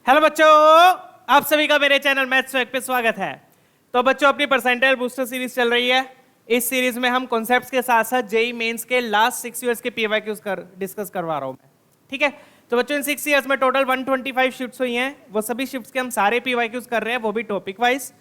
Hello बच्चों, आप सभी का मेरे चैनल मैथ्स स्वैग पे स्वागत है। तो बच्चों, अपनी परसेंटाइल बूस्टर सीरीज चल रही है। इस सीरीज में हम कॉन्सेप्ट्स के साथ साथ जेई मेंस के लास्ट 6 इयर्स के पीवाईक्यूज डिस्कस करवा रहा हूं मैं। ठीक है, तो बच्चों इन 6 इयर्स में टोटल 125 शिफ्ट्स हुई हैं। वो सभी शिफ्ट्स के हम सारे पीवाईक्यूज कर रहे हैं, वो भी टॉपिक वाइज।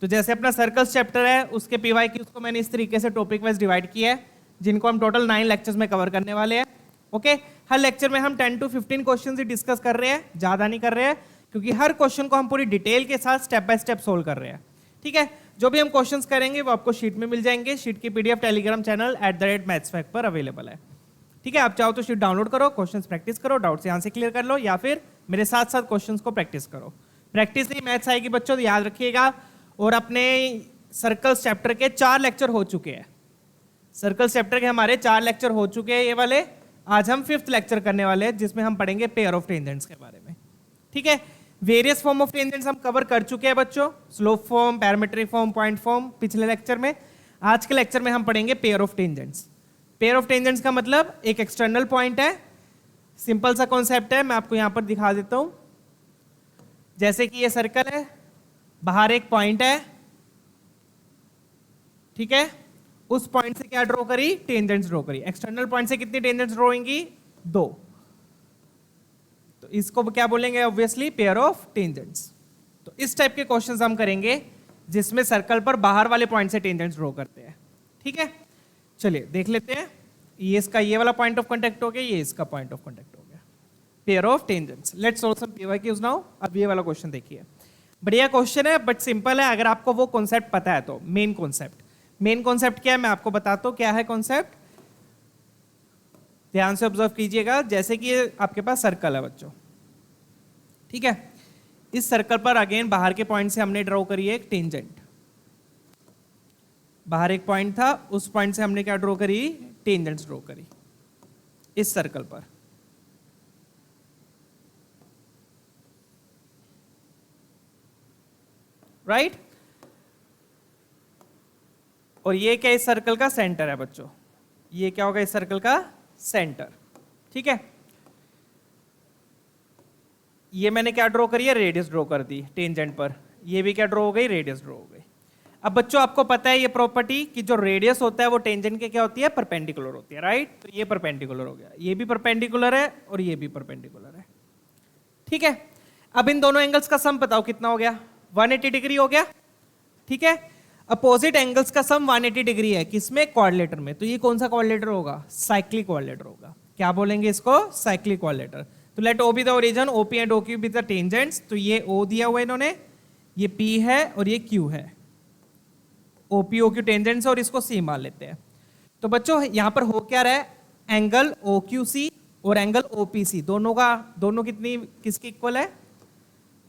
तो जैसे अपना सर्कल्स चैप्टर है, उसके पीवाईक्यूज को मैंने इस तरीके से टॉपिक वाइज डिवाइड किया है, जिनको हम टोटल 9 लेक्चर्स में कवर करने वाले हैं। ओके, हर लेक्चर में हम 10 to 15 क्वेश्चन ही डिस्कस कर रहे हैं, ज्यादा नहीं कर रहे हैं, क्योंकि हर क्वेश्चन को हम पूरी डिटेल के साथ स्टेप बाय स्टेप सोल्व कर रहे हैं। ठीक है, जो भी हम क्वेश्चंस करेंगे वो आपको शीट में मिल जाएंगे। शीट की पीडीएफ टेलीग्राम चैनल @mathsfact पर अवेलेबल है। ठीक है, आप चाहो तो शीट डाउनलोड करो, क्वेश्चंस प्रैक्टिस करो, डाउट्स यहाँ से क्लियर कर लो, या फिर मेरे साथ साथ क्वेश्चंस को प्रैक्टिस करो। प्रैक्टिस से ही मैथ्स आएगी बच्चों, तो याद रखिएगा। और अपने सर्कल्स चैप्टर के 4 लेक्चर हो चुके हैं। सर्कल्स चैप्टर के हमारे 4 लेक्चर हो चुके हैं ये वाले। आज हम 5th लेक्चर करने वाले हैं, जिसमें हम पढ़ेंगे पेयर ऑफ टेंजेंट्स के बारे में। ठीक है, वेरियस फॉर्म ऑफ टेंजेंट्स हम कवर कर चुके हैं बच्चों, slope form, parametric form, point form पिछले लेक्चर में। आज के लेक्चर में हम पढ़ेंगे pair of tangents. Pair of tangents का मतलब एक एक्सटर्नल पॉइंट है, सिंपल सा कॉन्सेप्ट है, मैं आपको यहां पर दिखा देता हूं। जैसे कि ये सर्कल है, बाहर एक पॉइंट है, ठीक है, उस पॉइंट से क्या ड्रॉ करी? टेंजेंट्स ड्रॉ करी। एक्सटर्नल पॉइंट से कितनी टेंजेंट्स ड्रॉ होंगी? 2। तो इसको क्या बोलेंगे? Obviously pair of tangents. तो इस टाइप के क्वेश्चंस हम करेंगे जिसमें सर्कल पर बाहर वाले पॉइंट से टेंजेंट्स ड्रॉ करते हैं। ठीक है, चलिए देख लेते हैं। ये इसका ये वाला पॉइंट ऑफ कांटेक्ट हो गया, ये इसका पॉइंट ऑफ कांटेक्ट हो गया। Pair of tangents. Let's solve some PYQs now. अब ये वाला क्वेश्चन देखिए, बढ़िया क्वेश्चन है बट सिंपल है अगर आपको वो कॉन्सेप्ट पता है तो। मेन कॉन्सेप्ट क्या है मैं आपको बताता हूं। क्या है कॉन्सेप्ट? ध्यान से ऑब्जर्व कीजिएगा। जैसे कि ये आपके पास सर्कल है बच्चों, ठीक है, इस सर्कल पर अगेन बाहर के पॉइंट से हमने ड्रॉ करी है एक टेंजेंट। बाहर एक पॉइंट था, उस पॉइंट से हमने क्या ड्रॉ करी? टेंजेंट्स ड्रॉ करी इस सर्कल पर। राइट? और ये क्या इस सर्कल का सेंटर है बच्चों। ये क्या होगा इस सर्कल का? सेंटर। ठीक है, ये मैंने क्या ड्रॉ करी है? रेडियस ड्रॉ कर दी टेंजेंट पर। ये भी क्या ड्रॉ हो गई? रेडियस ड्रॉ हो गई। अब बच्चों आपको पता है ये प्रॉपर्टी कि जो रेडियस होता है वो टेंजेंट के क्या होती है? परपेंडिकुलर होती है। राइट? तो ये परपेंडिकुलर हो गया, ये भी परपेंडिकुलर है और ये भी परपेंडिकुलर है। ठीक है, अब इन दोनों एंगल्स का सम बताओ कितना हो गया? 180 डिग्री हो गया। ठीक है, अपोजिट एंगल्स का सम 180 डिग्री है, किसमें? क्वाड्रिलेटर में। तो ये कौन सा क्वाड्रिलेटर होगा? साइक्लिक क्वाड्रिलेटर होगा। क्या बोलेंगे इसको? Cyclic quadrilateral. तो let O be the origin, OP and OQ be the tangents. तो ये ओ दिया हुआ है इन्होंने, ये पी है और ये क्यू है। ओपी ओक्यू टेंजेंट्स और इसको सी मान लेते हैं। तो बच्चों यहां पर हो क्या रहा है? एंगल ओ क्यू सी और एंगल ओ पी सी दोनों कितनी किसके इक्वल है?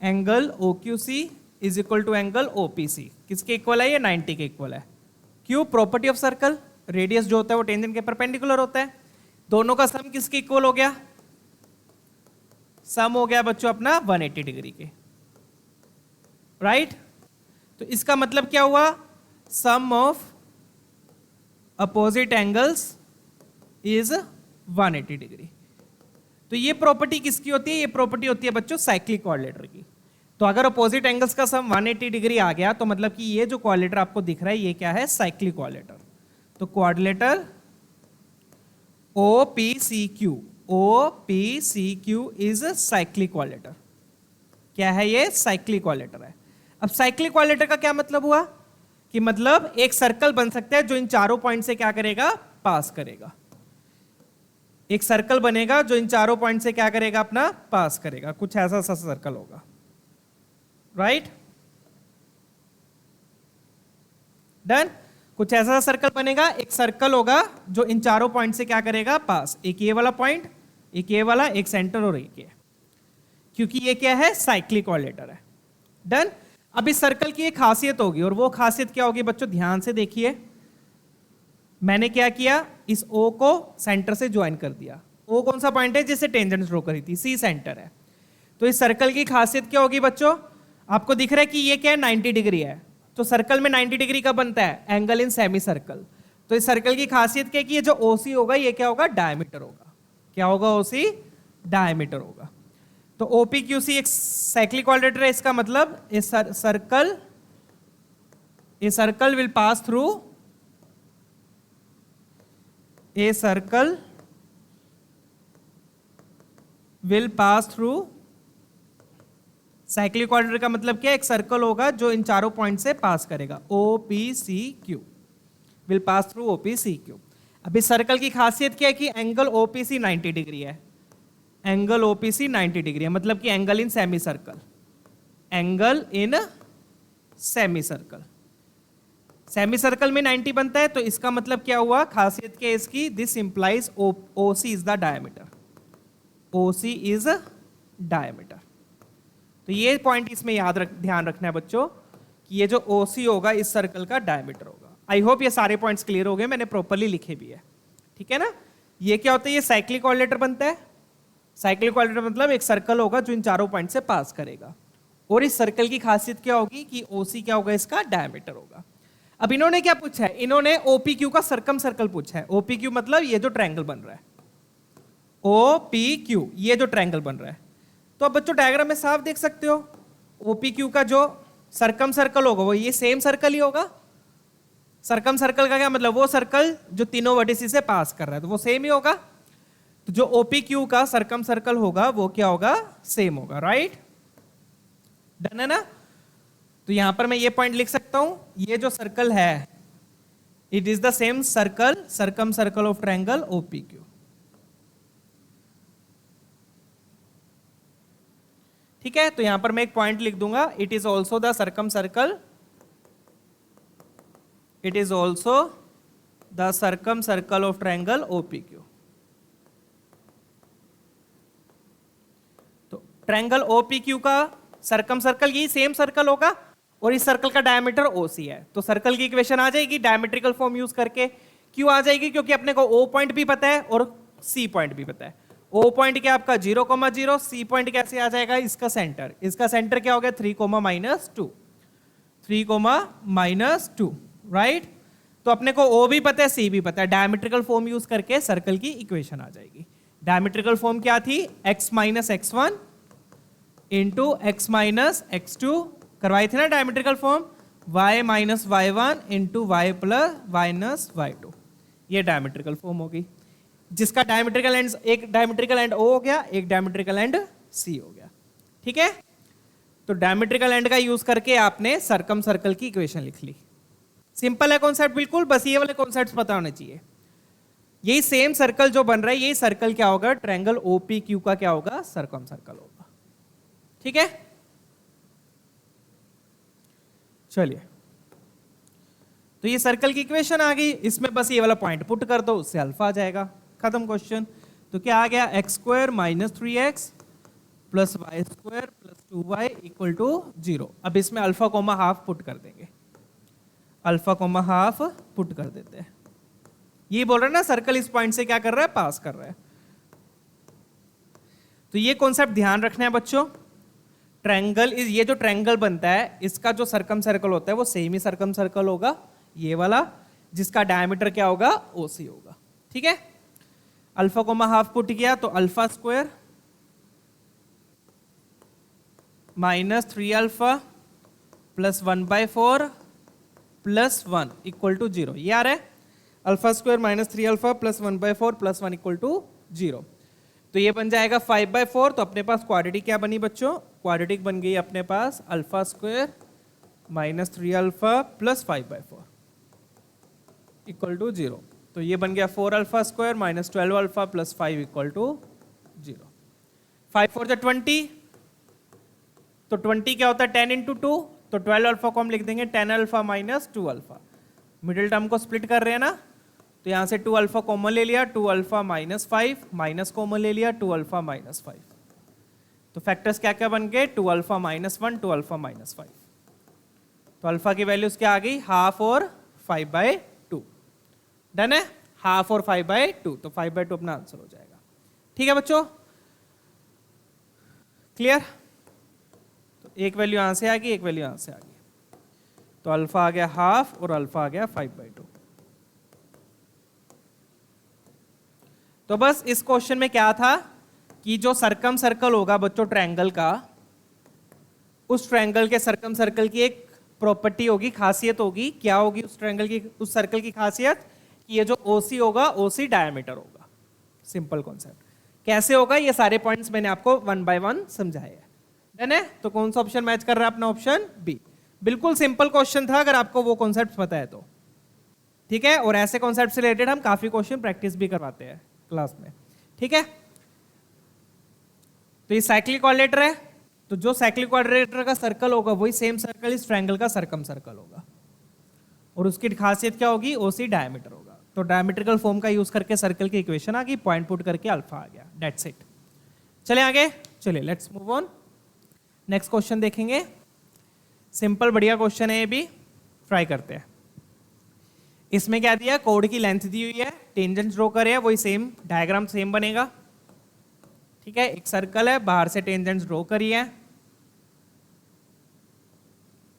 Angle O Q C is equal to angle O P C. किसके इक्वल है? ये 90 के इक्वल है। क्यों? प्रॉपर्टी ऑफ सर्कल, रेडियस जो होता है वो टेंजेंट के परपेंडिकुलर होता है। दोनों का सम किसके इक्वल हो गया? सम हो गया बच्चों अपना 180 डिग्री के। राइट? तो इसका मतलब क्या हुआ? Sum of opposite angles is 180 degree. तो ये प्रॉपर्टी किसकी होती है? ये प्रॉपर्टी होती है बच्चों साइक्लिक क्वाड्रिलेटर की। तो अगर अपोजिट एंगल्स का सम 180 डिग्री आ गया तो मतलब कि ये जो क्वाड्रिलेटर आपको दिख रहा है ये क्या है? Cyclic quadrilateral. तो quadrilateral OPCQ, OPCQ is cyclic quadrilateral. क्या है ये? साइक्लिक क्वाड्रिलेटर है। अब साइक्लिक क्वाड्रिलेटर का क्या मतलब हुआ? कि मतलब एक सर्कल बन सकता है जो इन चारों पॉइंट से क्या करेगा? पास करेगा। एक सर्कल बनेगा जो इन चारों पॉइंट से क्या करेगा? अपना पास करेगा। कुछ ऐसा सा सर्कल होगा। राइट? डन? कुछ ऐसा सर्कल बनेगा, एक सर्कल होगा जो इन चारों पॉइंट से क्या करेगा? पास। एक ये वाला पॉइंट, एक ये वाला, एक सेंटर और एक ये, क्योंकि ये क्या है? साइक्लिक क्वाड्रिलेटर है। डन? अब इस सर्कल की एक खासियत होगी, और वो खासियत क्या होगी बच्चों? ध्यान से देखिए, मैंने क्या किया? इस O को सेंटर से ज्वाइन कर दिया। O कौन सा पॉइंट है जिससे टेंजेंट ड्रॉ करी थी? C सेंटर है। तो इस सर्कल की खासियत क्या होगी बच्चों? आपको दिख रहा है कि ये क्या है? 90 डिग्री है। तो सर्कल में 90 डिग्री का बनता है? Angle in semi circle. तो इस सर्कल की खासियत क्या है कि ये जो OC होगा ये क्या होगा? डायमीटर होगा। क्या होगा? OC डायमीटर होगा। तो OPQC एक साइक्लिक क्वाड्रेटर है, इसका मतलब a circle will pass through A circle will pass through cyclic क्वाड्रेटर का मतलब क्या है? एक सर्कल होगा जो इन चारों पॉइंट से पास करेगा, OPCQ will pass through OPCQ। अब इस सर्कल की खासियत क्या है कि एंगल OPC 90 डिग्री है, एंगल OPC 90 डिग्री है, मतलब कि angle in semi circle, angle in semi circle. Semi circle में 90 बनता है, तो इसका मतलब क्या हुआ? खासियत क्या है इसकी? This implies OC is the diameter, OC is diameter. तो ये पॉइंट इसमें ध्यान रखना है बच्चों कि ये जो OC होगा इस सर्कल का डायमीटर होगा। आई होप ये सारे पॉइंट्स क्लियर हो गए, मैंने प्रॉपर्ली लिखे भी है, ठीक है ना। ये क्या होता है? ये साइक्लिक क्वाड्रेटर बनता है। साइक्लिक क्वाड्रेटर मतलब एक सर्कल होगा जो इन चारों पॉइंट से पास करेगा, और इस सर्कल की खासियत क्या होगी कि OC क्या होगा? इसका डायमीटर होगा। अब इन्होंने क्या पूछा है? इन्होंने OPQ का सर्कम सर्कल पूछा है। OPQ मतलब ये जो ट्रायंगल बन रहा है, OPQ ये जो ट्रायंगल बन रहा है। तो अब बच्चों डायग्राम में साफ देख सकते हो, OPQ का जो सर्कम सर्कल होगा वो ये सेम सर्कल ही होगा। सर्कम सर्कल का क्या मतलब? वो सर्कल जो तीनों वर्टिसेस से पास कर रहा है, तो वो सेम ही होगा। तो जो OPQ का सर्कम सर्कल होगा वो क्या होगा? सेम होगा, राइट? डन है ना। तो यहां पर मैं ये पॉइंट लिख सकता हूं, ये जो सर्कल है it is the same circle, circum circle of triangle OPQ। ठीक है, तो यहां पर मैं एक पॉइंट लिख दूंगा, it is also the circum circle, it is also the circum circle of triangle OPQ। तो ट्रायंगल OPQ का सर्कम सर्कल यही सेम सर्कल होगा, और इस सर्कल का डायमीटर OC है। तो सर्कल की इक्वेशन आ जाएगी डायमेट्रिकल फॉर्म यूज करके। क्यों आ जाएगी? क्योंकि अपने को O पॉइंट भी पता है और C पॉइंट भी पता है। O पॉइंट क्या आपका 0,0, C पॉइंट कैसे आ जाएगा? इसका सेंटर, इसका सेंटर क्या हो गया? 3,-2, 3,-2, राइट। तो अपने को O भी पता है, C भी पता है, डायमेट्रिकल फॉर्म यूज करके सर्कल की इक्वेशन आ जाएगी। डायमेट्रिकल फॉर्म क्या थी? x-x1 इंटू x-x2 करवाई थी ना diametrical form, y-y1 into y+-y2। ये डायमेट्रिकल फॉर्म होगी, जिसका डायमेट्रिकल एंड, एक डायमेट्रिकल एंड O हो गया, एक डायमेट्रिकल एंड C हो गया, ठीक है। तो डायमेट्रिकल एंड का यूज करके आपने सर्कम सर्कल की इक्वेशन लिख ली। सिंपल है कॉन्सेप्ट बिल्कुल, बस ये वाले कॉन्सेप्ट पता होने चाहिए। यही सेम सर्कल जो बन रहा है, यही सर्कल क्या होगा? ट्रायंगल OPQ का क्या होगा? सर्कम सर्कल होगा, ठीक है। चलिए, तो ये सर्कल की इक्वेशन आ गई, इसमें बस ये वाला पॉइंट पुट कर दो, उससे अल्फा आ जाएगा, खत्म क्वेश्चन। तो क्या आ गया? x² - 3x + y² + 2y = 0। अब इसमें अल्फा कोमा हाफ पुट कर देंगे, अल्फा कोमा हाफ पुट कर देते हैं। ये बोल रहा है ना सर्कल इस पॉइंट से क्या कर रहा है? पास कर रहा है। तो ये कॉन्सेप्ट ध्यान रखना है बच्चों। ट्रायंगल इज, ये जो ट्रायंगल बनता है इसका जो सर्कम सर्कल होता है वो सेमी सर्कम सर्कल होगा, ये वाला, जिसका डायमीटर क्या होगा? OC होगा, ठीक है। अल्फा कोमा हाफ पुट किया तो अल्फा स्क्वायर -3α + 1/4 + 1 = 0। ये आ रहा है अल्फा स्क्वायर -3α + 1/4 + 1 = 0। तो ये बन जाएगा 5/4। तो अपने पास क्वाड्रेटिक क्या बनी बच्चों? क्वाड्रेटिक बन गई अपने पास अल्फा स्क्वायर -3α + 5/4 = 0। तो ये बन गया 4α² - 12α + 5 = 0। 5 4 जा 20, तो 20 क्या होता है? 10 × 2, तो 12α को हम लिख देंगे 10α - 2α। मिडिल टर्म को स्प्लिट कर रहे हैं ना, तो यहां से 2α कॉमन ले लिया, 2α - 5 माइनस कॉमन ले लिया, 2α - 5। तो फैक्टर्स क्या क्या बन गए? 2α - 1, 2α - 5। तो अल्फा की वैल्यूज क्या आ गई? हाफ और 5/2। डन है, हाफ और 5/2, तो 5/2 अपना आंसर हो जाएगा, ठीक है बच्चों, क्लियर। तो एक वैल्यू यहां से आ गई, एक वैल्यू यहां से आ गई, तो अल्फा आ गया हाफ और अल्फा आ गया 5/2। तो बस इस क्वेश्चन में क्या था कि जो सर्कम सर्कल होगा बच्चों ट्रायंगल का, उस ट्रायंगल के सर्कम सर्कल की एक प्रॉपर्टी होगी, खासियत होगी। क्या होगी उस ट्रायंगल की, उस सर्कल की खासियत? कि ये जो ओसी होगा, ओसी डायमीटर होगा। Simple concept. कैसे होगा? ये सारे पॉइंट्स मैंने आपको 1 बाय 1 समझाए हैं। डन है? तो कौन सा ऑप्शन मैच कर रहा है अपना? Option B. बिल्कुल सिंपल क्वेश्चन था अगर आपको वो कॉन्सेप्ट पता है तो। ठीक है, और ऐसे कॉन्सेप्ट से रिलेटेड हम काफी क्वेश्चन प्रैक्टिस भी करवाते हैं क्लास में। ठीक है, तो ये साइक्लिक क्वाड्रिलेटर है, तो जो साइक्लिक क्वाड्रिलेटर का सर्कल होगा वही सेम सर्कल इस ट्रायंगल का सर्कम सर्कल होगा। और उसकी खासियत क्या होगी? ओसी डायमीटर होगा। तो डायमीट्रिकल फॉर्म का यूज करके सर्कल की इक्वेशन आ गई, पॉइंट पुट करके अल्फा आ गया। That's it. चले आगे, चलिए let's move on. Next question देखेंगे। सिंपल बढ़िया क्वेश्चन है, ये भी ट्राई करते हैं। इसमें क्या दिया? कोड की लेंथ दी हुई है, टेंजेंट ड्रॉ करे, वही सेम डायग्राम सेम बनेगा। ठीक है, एक सर्कल है, बाहर से टेंजेंट्स ड्रॉ करी है,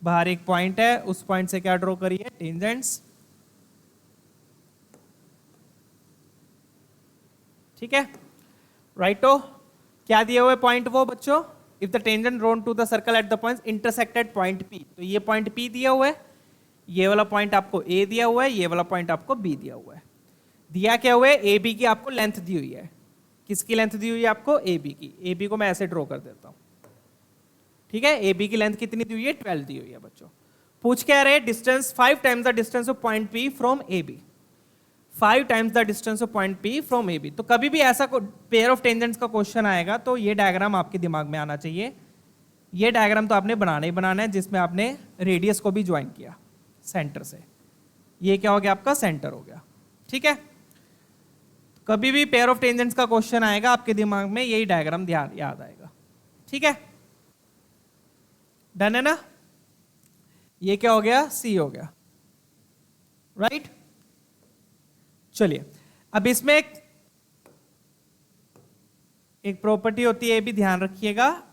बाहर एक पॉइंट है, उस पॉइंट से क्या ड्रॉ करी है? टेंजेंट्स। ठीक है, राइटो। क्या दिया हुआ है पॉइंट वो बच्चों? If the tangent drawn to the circle at the point intersected point P, तो ये पॉइंट पी दिया हुआ है, ये वाला पॉइंट आपको ए दिया हुआ है, ये वाला पॉइंट आपको बी दिया हुआ है। दिया क्या हुआ है? ए बी की आपको लेंथ दी हुई है। किसकी लेंथ दी हुई है आपको? ए बी की। ए बी को मैं ऐसे ड्रॉ कर देता हूं। ठीक है, ए बी की लेंथ कितनी दी हुई है? 12 दी हुई है बच्चों। पूछ क्या रहे? Distance 5 times the distance of point P from A B. 5 times the distance of point P from A B. तो कभी भी ऐसा पेयर ऑफ टेंजेंट्स का क्वेश्चन आएगा तो ये डायग्राम आपके दिमाग में आना चाहिए। ये डायग्राम तो आपने बनाना ही बनाना है, जिसमें आपने रेडियस को भी ज्वाइन किया सेंटर से। ये क्या हो गया? आपका सेंटर हो गया। ठीक है, कभी भी पेयर ऑफ टेंजेंट्स का क्वेश्चन आएगा आपके दिमाग में यही डायग्राम ध्यान याद आएगा। ठीक है, डन है ना? ये क्या हो गया? सी हो गया। राइट। चलिए, अब इसमें एक प्रॉपर्टी होती है, ये भी ध्यान रखिएगा।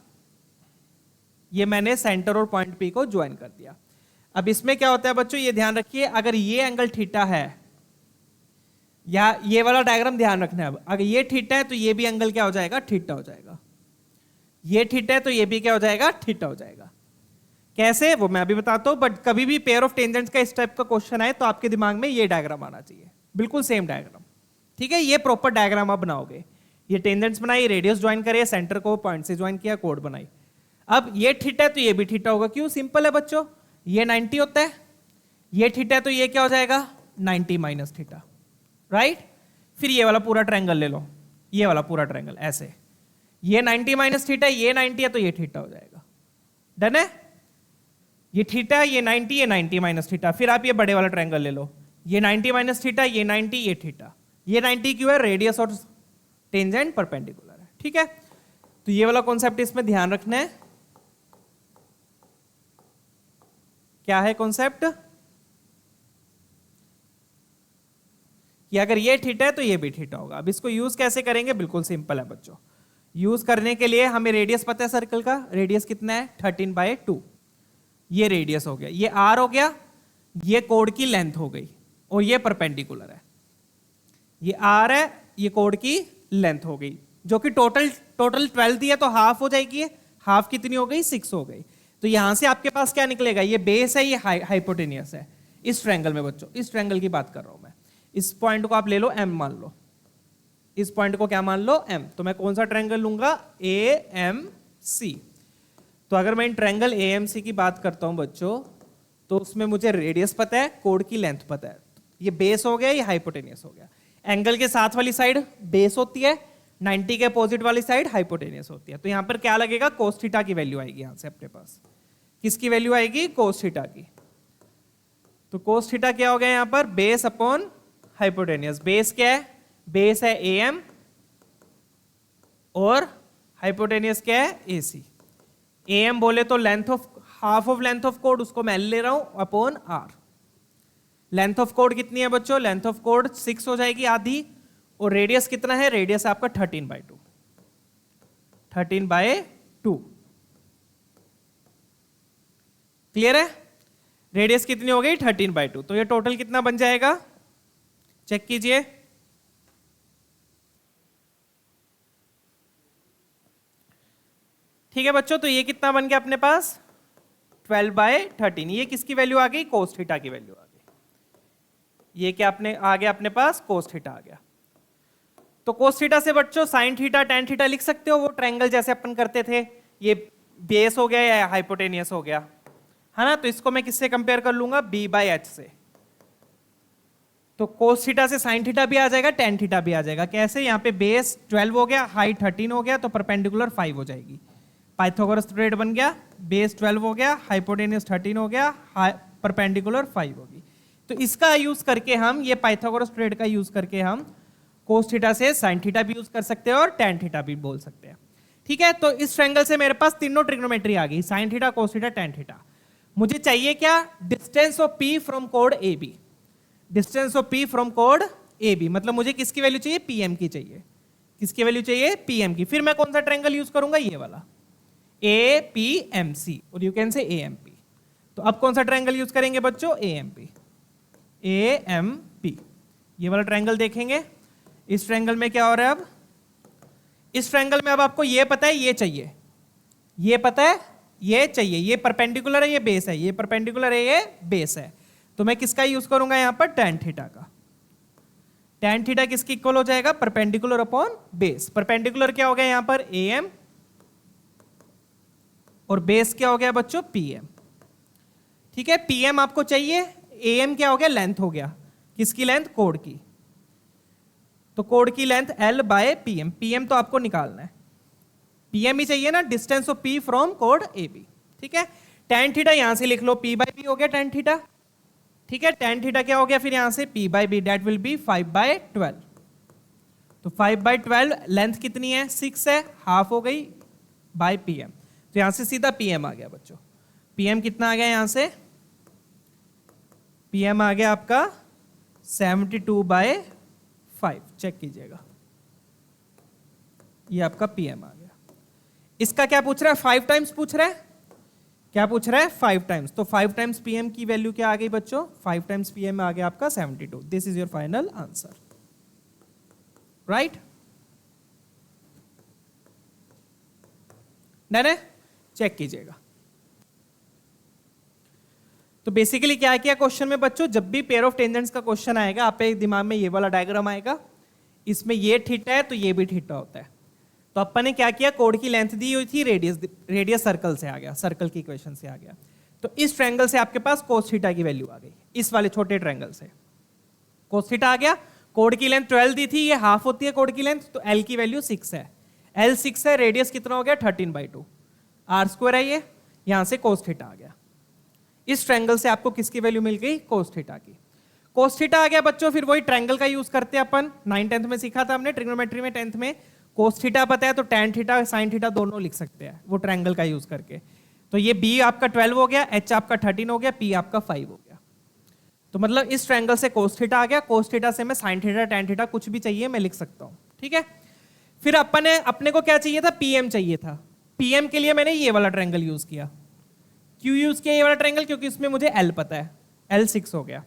ये मैंने सेंटर और पॉइंट पी को ज्वाइन कर दिया। अब इसमें क्या होता है बच्चों? ये ध्यान रखिए, अगर ये एंगल थीटा है, या ये वाला डायग्राम ध्यान रखना है। अब अगर ये थीटा है तो ये भी एंगल क्या हो जाएगा? थीटा हो जाएगा। ये थीटा है तो ये भी क्या हो जाएगा? थीटा हो जाएगा। कैसे? वो मैं अभी बताता हूं, बट कभी भी पेयर ऑफ टेंजेंट्स का इस टाइप का क्वेश्चन आए तो आपके दिमाग में ये डायग्राम आना चाहिए, बिल्कुल सेम डायग्राम। ठीक है, ये प्रॉपर डायग्राम आप बनाओगे। ये टेंजेंट्स बनाई, रेडियस ज्वाइन करे, सेंटर को पॉइंट से ज्वाइन किया, कोड बनाई। अब ये थीटा है तो ये भी थीटा होगा। क्यों? सिंपल है बच्चों, ये 90 होता है, ये थीटा है तो ये क्या हो जाएगा? 90 माइनस थीटा। राइट। फिर ये वाला पूरा ट्रायंगल ले लो, ये वाला पूरा ट्रायंगल ऐसे, ये 90 माइनस थीटा, ये 90 है तो ये थीटा हो जाएगा। डन है? ये थीटा, ये 90 माइनस थीटा। फिर आप ये बड़े वाला ट्रायंगल ले लो, ये 90 माइनस थीटा, ये 90, ये थीटा। ये 90 क्यों है? रेडियस और टेंजेंट परपेंडिकुलर है। ठीक है, तो ये वाला कॉन्सेप्ट इसमें ध्यान रखना है। क्या है कॉन्सेप्ट? कि अगर ये थीटा है तो ये भी थीटा होगा। अब इसको यूज कैसे करेंगे? बिल्कुल सिंपल है बच्चों। यूज करने के लिए हमें रेडियस पता है सर्कल का। रेडियस कितना है? 13/2। ये रेडियस हो गया, ये आर हो गया, ये कोड की लेंथ हो गई, और ये परपेंडिकुलर है। ये आर है, ये कोड की लेंथ हो गई, जो कि टोटल 12 दी है तो हाफ हो जाएगी। हाफ कितनी हो गई? 6 हो गई। तो यहां से आपके पास क्या निकलेगा? ये बेस है, ये हाइपोटेनियस है इस ट्रायंगल में बच्चों। इस ट्रायंगल की बात कर रहा हूं मैं। इस पॉइंट को आप ले लो एम मान लो, इस पॉइंट को क्या मान लो? एम। तो मैं कौन सा ट्रायंगल लूंगा? A M C. तो अगर मैं इन ट्रायंगल ए एम सी की बात करता हूं बच्चों, तो उसमें मुझे रेडियस पता है, कोड की लेंथ पता है। ये बेस हो गया, ये हाइपोटेनियस हो गया। एंगल के साथ वाली साइड बेस होती है, 90 के अपोजिट वाली साइड हाइपोटेनियस होती है। तो यहां पर क्या लगेगा? कोस थीटा की वैल्यू आएगी। यहां से अपने पास किसकी वैल्यू आएगी? कोस थीटा की। तो कोस थीटा क्या हो गया यहां पर? Base upon hypotenuse. बेस क्या है? बेस है ए एम, और हाइपोटेनियस क्या है? ए सी। ए एम बोले तो length of, half of length of कोड, उसको मैं ले रहा हूं, अपॉन आर। लेंथ ऑफ कोड कितनी है बच्चों? लेंथ ऑफ कोड 6 हो जाएगी, आधी। और रेडियस कितना है? रेडियस आपका 13/2। 13/2 क्लियर है? रेडियस कितनी हो गई? 13/2। तो ये टोटल कितना बन जाएगा? चेक कीजिए। ठीक है बच्चों, तो ये कितना बन गया अपने पास 12/13। ये किसकी वैल्यू आ गई, कोस थीटा की वैल्यू आ गई। ये क्या अपने आ गया अपने पास, कोस थीटा आ गया। तो कोस थीटा से बच्चों साइन थीटा टेन थीटा लिख सकते हो, वो ट्रायंगल जैसे अपन करते थे। ये बेस हो गया या हाइपोटेनियस हो गया, है ना। तो इसको मैं किससे कंपेयर कर लूंगा, b/h से। तो कोस थीटा से साइन थीटा भी आ जाएगा, टेन थीटा भी आ जाएगा। कैसे, यहाँ पे बेस 12 हो गया, हाइट 13 हो गया, तो परपेंडिकुलर 5 हो जाएगी। पाइथागोरस थ्योरम बन गया, बेस 12 हो गया, हाइपोटेनियस 13 हो गया, परपेंडिकुलर 5 होगी। तो इसका यूज करके हम, ये पाइथागोरस थ्योरम का यूज करके हम कोस थीटा से साइन थीटा भी यूज कर सकते हैं और टेन थीटा भी बोल सकते हैं। ठीक है, तो इस ट्रायंगल से मेरे पास तीनों ट्रिग्नोमेट्री आ गई, sine theta, cos theta, tan theta. मुझे चाहिए क्या, डिस्टेंस ऑफ पी फ्रॉम कोड A B. Distance of P from कोड ए बी मतलब मुझे किसकी वैल्यू चाहिए, पीएम की चाहिए। किसकी वैल्यू चाहिए, पीएम की। फिर मैं कौन सा ट्रायंगल यूज करूंगा, ये वाला APMC, और यू कैन से AMP। तो अब कौन सा ट्रायंगल यूज करेंगे बच्चों, AMP। ये वाला ट्रायंगल देखेंगे। इस ट्रायंगल में क्या हो रहा है, अब इस ट्रायंगल में अब आपको ये पता है, ये चाहिए, ये पता है, ये चाहिए। ये परपेंडिकुलर है, ये बेस है, ये परपेंडिकुलर है, ये बेस है। तो मैं किसका यूज करूंगा यहां पर, टेन थीटा का। टेन थीटा किसकी इक्वल हो जाएगा, परपेंडिकुलर अपॉन बेस। परपेंडिकुलर क्या हो गया यहां पर, AM, और बेस क्या हो गया बच्चों, PM। ठीक है, PM आपको चाहिए, AM क्या हो गया, लेंथ हो गया। किसकी लेंथ, कोड की। तो कोड की लेंथ L/PM। PM तो आपको निकालना है, PM ही चाहिए ना, distance of P from code AB। ठीक है, टेन थीटा यहां से लिख लो, P/B हो गया टेन थीटा। ठीक है, टेन थीटा क्या हो गया फिर यहां से, P/B, दैट विल बी 5/12। तो 5/12 लेंथ कितनी है, 6 है, हाफ हो गई बाय PM। तो यहां से सीधा PM आ गया बच्चों। PM कितना आ गया यहां से, PM आ गया आपका 72/5। चेक कीजिएगा, ये आपका PM आ गया। इसका क्या पूछ रहा है, 5 टाइम्स पूछ रहा है। क्या पूछ रहा है, 5 टाइम्स। तो 5 टाइम्स PM की वैल्यू क्या आ गई बच्चों, 5 टाइम्स PM आ गया आपका 72। This is your final answer, right. Done है, चेक कीजिएगा। तो बेसिकली क्या किया क्वेश्चन में बच्चों, जब भी पेयर ऑफ टेंजेंट्स का क्वेश्चन आएगा आपके दिमाग में ये वाला डायग्राम आएगा, इसमें ये थीटा है तो ये भी थीटा होता है। तो अपन ने क्या किया, कोड की लेंथ दी हुई थी, रेडियस सर्कल से आ गया, सर्कल की इक्वेशन से आ गया। तो इस ट्रायंगल से आपके पास कोस थीटा की वैल्यू आ गई, इस वाले छोटे ट्रायंगल से कोस थीटा आ गया। कोड की लेंथ 12 दी थी, ये हाफ होती है कोड की लेंथ, तो L की वैल्यू 6 है। L 6 है, रेडियस कितना हो गया 13/2, R² है ये, यहां से कोस थीटा आ गया। इस ट्रायंगल से आपको किसकी वैल्यू मिल गई, कोस थीटा की। कोस थीटा आ गया बच्चों, फिर वही ट्रायंगल का यूज करते हैं अपन, 9 10th में सीखा था हमने, ट्रिग्नोमेट्री में 10th में। कोस थीटा पता है तो टेन थीटा साइन थीटा दोनों लिख सकते हैं वो ट्रायंगल का यूज करके। तो ये B आपका 12 हो गया, H आपका 13 हो गया, P आपका 5 हो गया। तो मतलब इस ट्रायंगल से कोस थीटा आ गया, कोस थीटा से मैं साइन थीटा टेन थीटा कुछ भी चाहिए मैं लिख सकता हूं। ठीक है, फिर अपने को क्या चाहिए था, PM चाहिए था। PM के लिए मैंने ये वाला ट्रायंगल यूज किया। क्यों यूज किया ये वाला ट्रायंगल, क्योंकि इसमें मुझे L पता है, L 6 हो गया।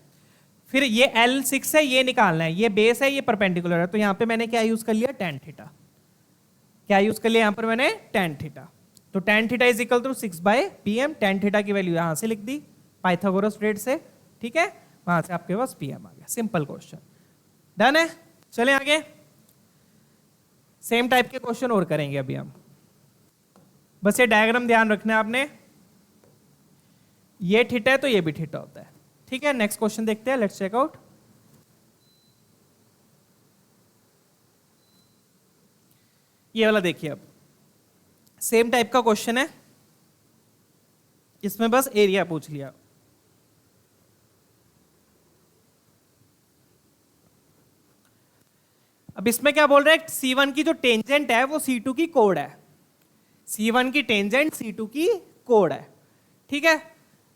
फिर ये L 6 है, ये निकालना है, ये बेस है, ये परपेंडिकुलर है। तो यहां पे मैंने क्या यूज कर लिया, टेन थीटा। क्या यूज कर लिया यहां पर मैंने, टेन थीटा। तो tan theta is equal to 6/PM। Tan theta की वैल्यू यहां से लिख दी पाइथागोरस थ्योरम से। ठीक है, वहां से आपके पास PM आ गया। सिंपल क्वेश्चन, डन है। चले आगे, सेम टाइप के क्वेश्चन और करेंगे अभी हम। बस ये डायग्राम ध्यान रखना है आपने, ये थीटा है तो ये भी थीटा होता है। ठीक है, नेक्स्ट क्वेश्चन देखते हैं, लेट्स चेक आउट। ये वाला देखिए, अब सेम टाइप का क्वेश्चन है, इसमें बस एरिया पूछ लिया। अब इसमें क्या बोल रहे हैं, C1 की जो टेंजेंट है वो C2 की कोड है। C1 की टेंजेंट C2 की कोड है। ठीक है,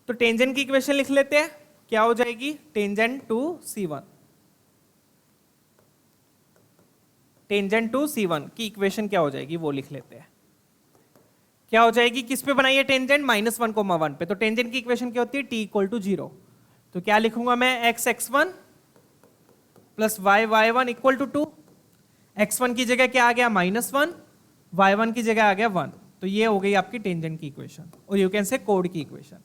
तो टेंजेंट की इक्वेशन लिख लेते हैं, क्या हो जाएगी, tangent to C1। Tangent to C1 की इक्वेशन क्या हो जाएगी वो लिख लेते हैं। क्या हो जाएगी, किस पे बनाई है टेंजेंट, -1, 1 पे। तो टेंजेंट की इक्वेशन क्या होती है, T = 0। तो क्या लिखूंगा मैं, x x1 plus y y1 = 2। x1 की जगह क्या आ गया, -1, y1 की जगह आ गया 1। तो ये हो गई आपकी टेंजेंट की इक्वेशन, और यू कैन से कोड की इक्वेशन।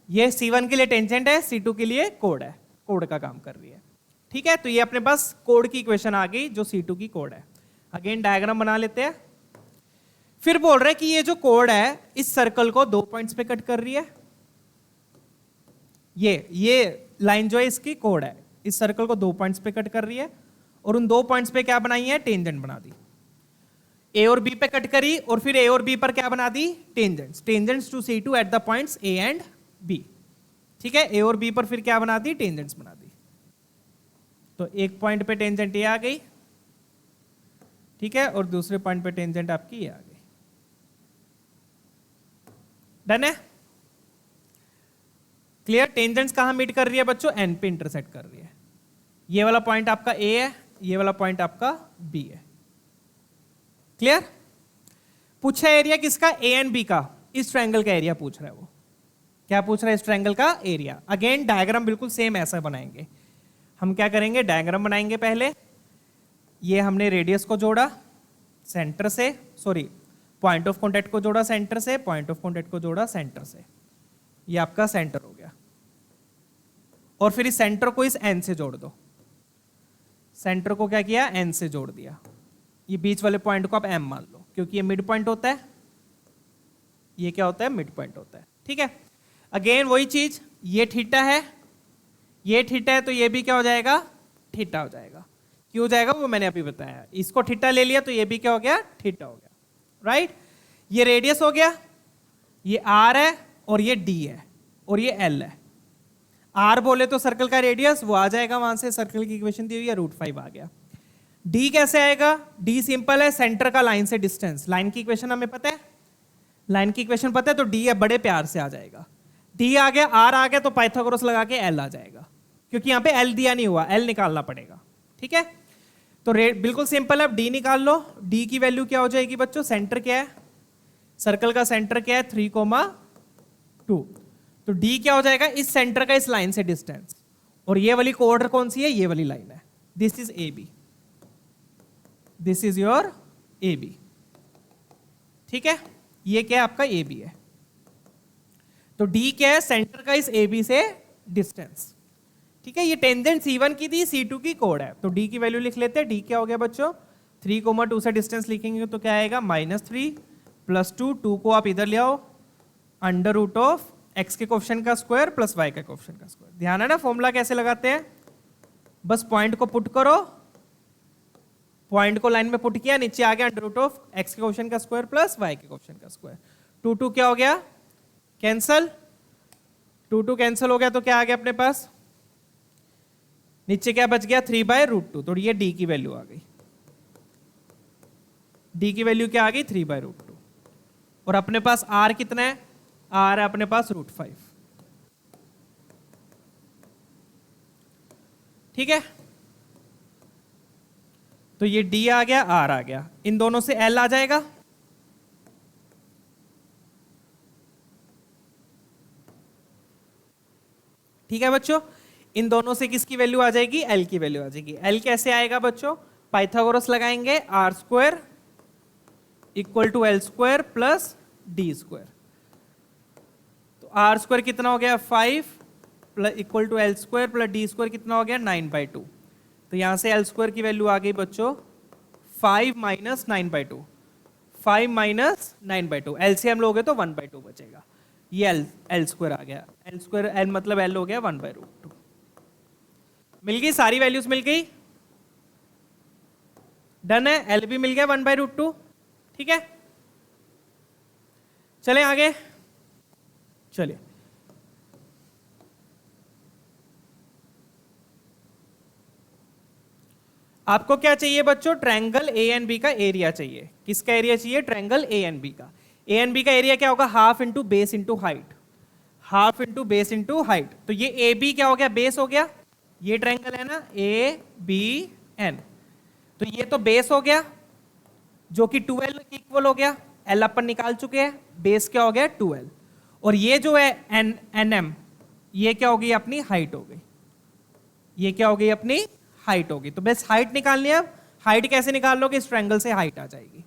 ये C1 के लिए टेंजेंट है, C2 के लिए कोड है, कोड का काम कर रही है। ठीक है, तो ये अपने पास कोड की इक्वेशन आ गई जो C2 की कोड है। अगेन डायग्राम बना लेते हैं। फिर बोल रहे हैं कि ये जो कोड है इस सर्कल को 2 पॉइंट्स पे कट कर रही है। ये लाइन जो है इसकी कोड है, इस सर्कल को 2 पॉइंट्स पे कट कर रही है, और उन 2 पॉइंट्स पे क्या बनाई है, टेंजेंट बना दी। ए और बी पे कट करी और फिर ए और बी पर क्या बना दी, tangents. Tangents to C2 at the points A and B. ठीक है, ए और बी पर फिर क्या बना दी, टेंजेंट्स बना दी। तो एक पॉइंट पे टेंजेंट ये आ गई, ठीक है, और दूसरे पॉइंट पे टेंजेंट आपकी ये आ गई। डन है, क्लियर। टेंजेंट्स कहां मीट कर रही है बच्चों, एन पे इंटरसेक्ट कर रही है। ये वाला पॉइंट आपका ए है, ये वाला पॉइंट आपका बी है। क्लियर। पूछा एरिया किसका, ए एंड बी का, इस ट्रायंगल का एरिया पूछ रहा है वो। क्या पूछ रहा है, इस ट्रायंगल का एरिया। अगेन डायग्राम बिल्कुल सेम ऐसा बनाएंगे। हम क्या करेंगे, डायग्राम बनाएंगे पहले। ये हमने रेडियस को जोड़ा सेंटर से, सॉरी पॉइंट ऑफ कॉन्टेक्ट को जोड़ा सेंटर से, पॉइंट ऑफ कॉन्टेक्ट को जोड़ा सेंटर से। ये आपका सेंटर हो गया, और फिर इस सेंटर को इस एन से जोड़ दो। सेंटर को क्या किया, एन से जोड़ दिया। ये बीच वाले पॉइंट को आप एम मान लो, क्योंकि ये मिड पॉइंट होता है। ये क्या होता है, मिड पॉइंट होता है। ठीक है, अगेन वही चीज, ये थीटा है, ये थीटा है, तो ये भी क्या हो जाएगा, थीटा हो जाएगा। क्यों हो जाएगा वो मैंने अभी बताया। इसको थीटा ले लिया तो ये भी क्या हो गया, थीटा हो गया। राइट, ये रेडियस हो गया, ये आर है, और ये डी है, और ये एल है। आर बोले तो सर्कल का रेडियस वो आ जाएगा वहां से, सर्कल की इक्वेशन दी हुई है, √5 आ गया। डी कैसे आएगा, डी सिंपल है, सेंटर का लाइन से डिस्टेंस। लाइन की इक्वेशन हमें पता है, लाइन की इक्वेशन पता है, तो डी है बड़े प्यार से आ जाएगा। डी आ गया, आर आ गया, तो पाइथागोरस लगा के एल आ जाएगा, क्योंकि यहां पे एल दिया नहीं हुआ, एल निकालना पड़ेगा। ठीक है, तो बिल्कुल सिंपल है, अब डी निकाल लो। डी की वैल्यू क्या हो जाएगी बच्चों, सेंटर क्या है, सर्कल का सेंटर क्या है, 3,2। तो डी क्या हो जाएगा, इस सेंटर का इस लाइन से डिस्टेंस, और ये वाली कोऑर्डिनेट कौन सी है, ये वाली लाइन है। This is A B, this is your A B. ठीक है, ये क्या है आपका ए बी है। तो डी क्या है, सेंटर का इस ए बी से डिस्टेंस। ठीक है, ये टेंजेंट C1 की थी, C2 की कोड है, तो डी की वैल्यू लिख लेते हैं। डी क्या हो गया बच्चों, 3,2 से डिस्टेंस लिखेंगे तो क्या आएगा, -3 + 2, 2 को आप इधर ले आओ, √ x के कोएफिशिएंट का स्क्वायर प्लस y के कोएफिशिएंट का स्क्वायर। ध्यान है ना, फॉर्मूला कैसे लगाते हैं, बस पॉइंट को पुट करो, पॉइंट को लाइन में पुट किया, नीचे आ गया √x के कोएफिशिएंट का स्क्वायर प्लस y के कोएफिशिएंट का स्क्वायर। 2 क्या हो गया, कैंसल, 2 कैंसल हो गया, तो क्या आ गया अपने पास, नीचे क्या बच गया, 3/√2। तो ये डी की वैल्यू आ गई, डी की वैल्यू क्या आ गई, 3/√2। और अपने पास आर कितना है, आर है अपने पास √5। ठीक है, तो ये डी आ गया, आर आ गया, इन दोनों से एल आ जाएगा। ठीक है बच्चों, इन दोनों से किसकी वैल्यू आ जाएगी, एल की वैल्यू आ जाएगी। एल कैसे आएगा बच्चों, पाइथागोरस लगाएंगे, r² = l² प्लस d²। तो r² कितना हो गया, 5 = l² प्लस d² कितना हो गया, 9/2। तो यहां से l² की वैल्यू आ गई बच्चों 5 - 9/2, 5 - 9/2, एलसीएम लोगे तो 1/2 बचेगा। ये l² आ गया, l² l मतलब l हो गया 1/√2। मिल गई, सारी वैल्यूज मिल गई, डन है, एल भी मिल गया 1/√2। ठीक है, चले आगे, चलिए आपको क्या चाहिए बच्चों, ट्रायंगल ए एंड बी का एरिया चाहिए। किसका एरिया चाहिए, ट्रायंगल ए एंड बी का। ए एंड बी का एरिया क्या होगा, half into base into height, half into base into height. तो ये ए बी क्या हो गया, बेस हो गया, ये ट्रायंगल है ना ABN, तो ये तो बेस हो गया जो कि 2L के इक्वल हो गया, L अपन निकाल चुके हैं, बेस क्या हो गया 2L, और ये जो है NM, ये क्या हो गई अपनी हाइट हो गई, ये क्या हो गई अपनी हाइट हो गई। तो बस हाइट निकालनी है। अब हाइट कैसे निकाल लोगे, इस ट्रायंगल से हाइट आ जाएगी।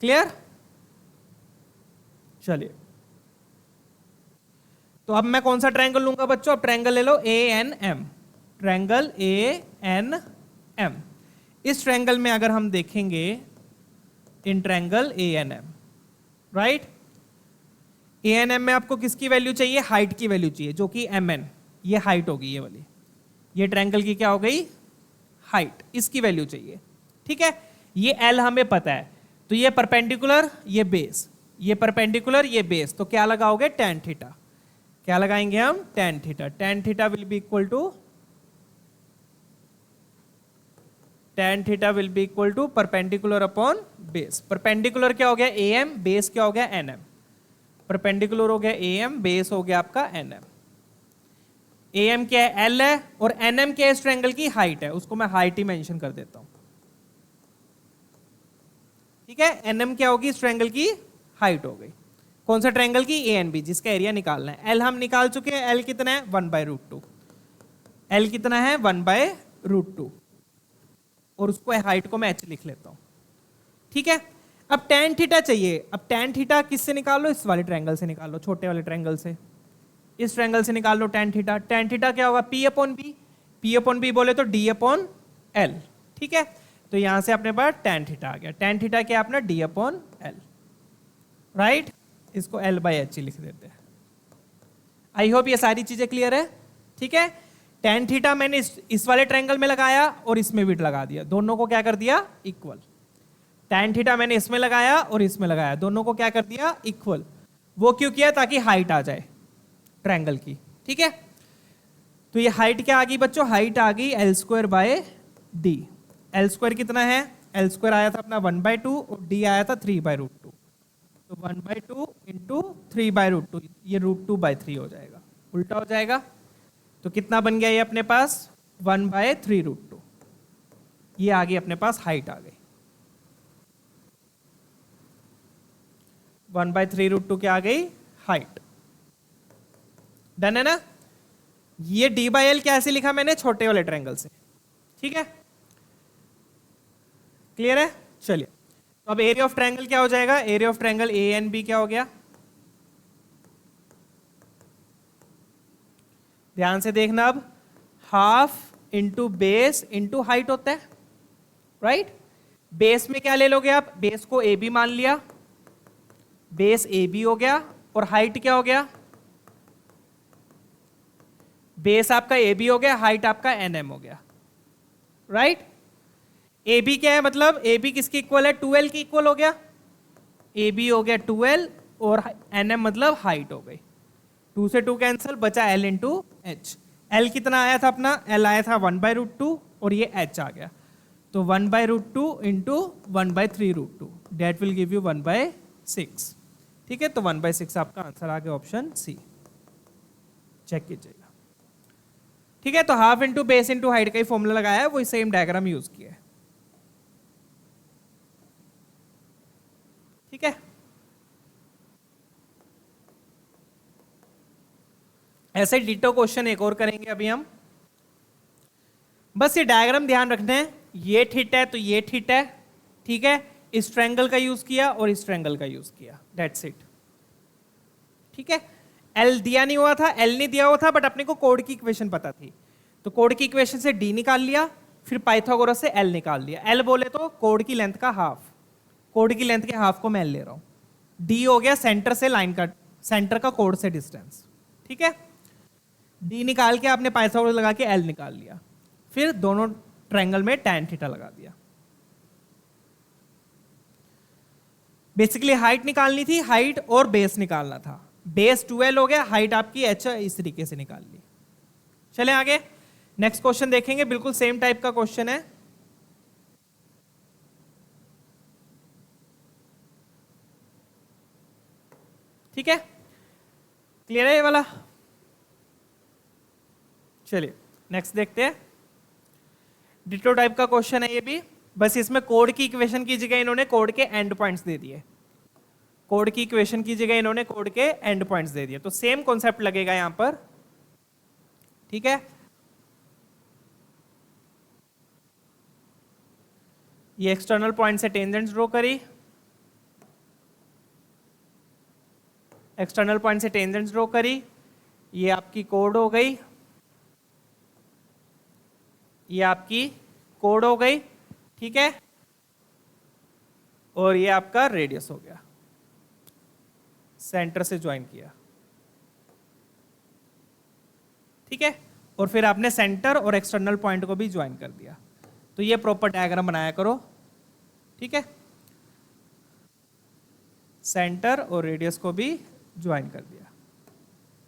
क्लियर? चलिए, तो अब मैं कौन सा ट्रायंगल लूंगा बच्चों? अब ट्रायंगल ले लो A N M, triangle A N M. इस ट्रायंगल में अगर हम देखेंगे in triangle A N M, right, A N M में आपको किसकी वैल्यू चाहिए? हाइट की वैल्यू चाहिए, जो कि एम एन, ये हाइट होगी ये वाली, ये ट्रायंगल की क्या हो गई? हाइट, इसकी वैल्यू चाहिए। ठीक है, ये एल हमें पता है, तो ये परपेंडिकुलर, ये बेस, ये परपेंडिकुलर, ये बेस, तो क्या लगाओगे? tan theta. क्या लगाएंगे हम? tan theta. tan theta will be equal to, tan theta will be equal to perpendicular upon base. Perpendicular क्या हो गया? ए एम, बेस क्या हो गया? N M. परपेंडिकुलर हो गया ए एम, बेस हो गया आपका एन एम। ए एम क्या है? एल है, और एन एम क्या है? इस ट्रायंगल की हाइट है, उसको मैं हाइट ही मेंशन कर देता हूं। ठीक है, एन एम क्या होगी? इस ट्रायंगल की हाइट हो गई। कौन सा ट्रायंगल की? ए एन बी, जिसका एरिया निकालना है। एल हम निकाल चुके हैं, एल कितना है? 1/√2। एल कितना है? 1/√2, और उसको हाइट को मैं एच लिख लेता हूं। ठीक है, अब tan थीटा चाहिए। अब tan थीटा किससे निकाल लो? इस वाले ट्रायंगल से निकाल लो, छोटे वाले ट्रायंगल से, इस ट्रायंगल से निकाल लो tan थीटा। tan थीटा क्या होगा? P upon B, P upon B बोले तो D अपॉन L। ठीक है, तो यहां से अपने पास tan थीटा आ गया। tan थीटा क्या अपना? D upon L, right. इसको L/H लिख देते हैं। आई होप ये सारी चीजें क्लियर है। ठीक है, tan थीटा मैंने इस वाले ट्रायंगल में लगाया और इसमें भी लगा दिया, दोनों को क्या कर दिया? इक्वल। tan थीटा मैंने इसमें लगाया और इसमें लगाया, दोनों को क्या कर दिया? इक्वल। वो क्यों किया? ताकि हाइट आ जाए ट्रायंगल की। ठीक है, तो ये हाइट क्या आ गई बच्चों? हाइट आ गई L² / D। L² कितना है? L² आया था अपना 1/2 और D आया था 3/√2, तो 1/2 इंटू 3/√2, ये √2/3 हो जाएगा, उल्टा हो जाएगा। तो कितना बन गया ये अपने पास? 1/3√2। ये आ गई अपने पास हाइट आ गई। 1/3√2 क्या आ गई? हाइट। डन है ना? ये D/L कैसे लिखा मैंने? छोटे वाले ट्रायंगल से। ठीक है, क्लियर है? चलिए, तो अब एरिया ऑफ ट्रायंगल क्या हो जाएगा? Area of triangle A N B क्या हो गया? ध्यान से देखना, अब half into base into height होता है, राइट। बेस में क्या ले लोगे आप? बेस को ए बी मान लिया, बेस ए बी हो गया, और हाइट क्या हो गया? बेस आपका ए बी हो गया, हाइट आपका एन एम हो गया, राइट। ए बी क्या है? मतलब ए बी किसकी इक्वल है? 2L की इक्वल हो गया। ए बी हो गया 2L, और एन एम मतलब हाइट हो गई। 2 से 2 कैंसिल, बचा L इंटू एच। L कितना आया था अपना? L आया था 1/√2, और ये H आ गया, तो 1/√2 into 1/3√2, that will give you 1/6। ठीक है, तो 1/6 आपका आंसर आ गया, ऑप्शन सी। चेक कीजिएगा। ठीक है, तो half into base into height का ही फॉर्मूला लगाया है, वही सेम डायग्राम यूज किया है। ठीक है, ऐसे डिटो क्वेश्चन एक और करेंगे अभी हम। बस ये डायग्राम ध्यान रखना है, ये थीटा है तो ये थीटा है। ठीक है, इस ट्रायंगल का यूज किया और इस ट्रायंगल का यूज किया, दैट्स इट। ठीक है, एल दिया नहीं हुआ था, एल नहीं दिया हुआ था, बट अपने को कोड की इक्वेशन पता थी, तो कोड की इक्वेशन से डी निकाल लिया, फिर पाइथागोरस से एल निकाल लिया। एल बोले तो कोड की लेंथ का हाफ, कोड की लेंथ के हाफ को मैं एल ले रहा हूं। डी हो गया सेंटर से लाइन का, सेंटर का कोड से डिस्टेंस। ठीक है, डी निकाल के आपने पाइथागोरस लगा के एल निकाल लिया, फिर दोनों ट्रायंगल में tan थीटा लगा दिया। बेसिकली हाइट निकालनी थी, हाइट और बेस निकालना था। बेस 2L हो गया, हाइट आपकी H इस तरीके से निकाल ली। चले आगे, नेक्स्ट क्वेश्चन देखेंगे, बिल्कुल सेम टाइप का क्वेश्चन है। ठीक है, क्लियर है ये वाला? चलिए नेक्स्ट देखते हैं। डिटो टाइप का क्वेश्चन है ये भी, बस इसमें कोड की इक्वेशन की जगह इन्होंने कोड के एंड पॉइंट्स दे दिए। कोड की इक्वेशन की जगह इन्होंने कोड के एंड पॉइंट्स दे दिए, तो सेम कॉन्सेप्ट लगेगा यहां पर। ठीक है, ये एक्सटर्नल पॉइंट से टेंजेंट ड्रॉ करी, एक्सटर्नल पॉइंट से टेंजेंट ड्रॉ करी, ये आपकी कोड हो गई, ये आपकी कोड हो गई, ठीक है, और ये आपका रेडियस हो गया, सेंटर से ज्वाइन किया, ठीक है, और फिर आपने सेंटर और एक्सटर्नल पॉइंट को भी ज्वाइन कर दिया। तो ये प्रॉपर डायग्राम बनाया करो, ठीक है, सेंटर और रेडियस को भी ज्वाइन कर दिया,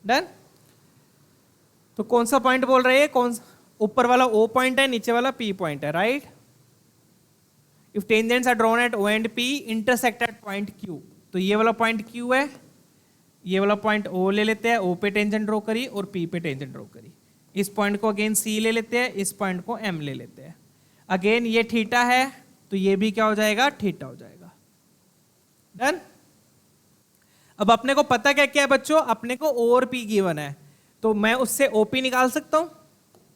डन। तो कौन सा पॉइंट बोल रहे हैं, कौन ऊपर वाला O पॉइंट है, नीचे वाला P पॉइंट है, right. If tangents are drawn at O and P intersect at point Q, तो ये वाला पॉइंट Q है, ये वाला पॉइंट O ले लेते हैं, O पे टेंजेंट ड्रॉ करी और P पे टेंजेंट ड्रॉ करी। इस पॉइंट को अगेन C ले लेते हैं, इस पॉइंट को M ले लेते हैं। अगेन ये थीटा है तो ये भी क्या हो जाएगा, थीटा हो जाएगा, डन। अब अपने को पता क्या क्या है बच्चों, अपने को O और P गिवन है, तो मैं उससे OP निकाल सकता हूं।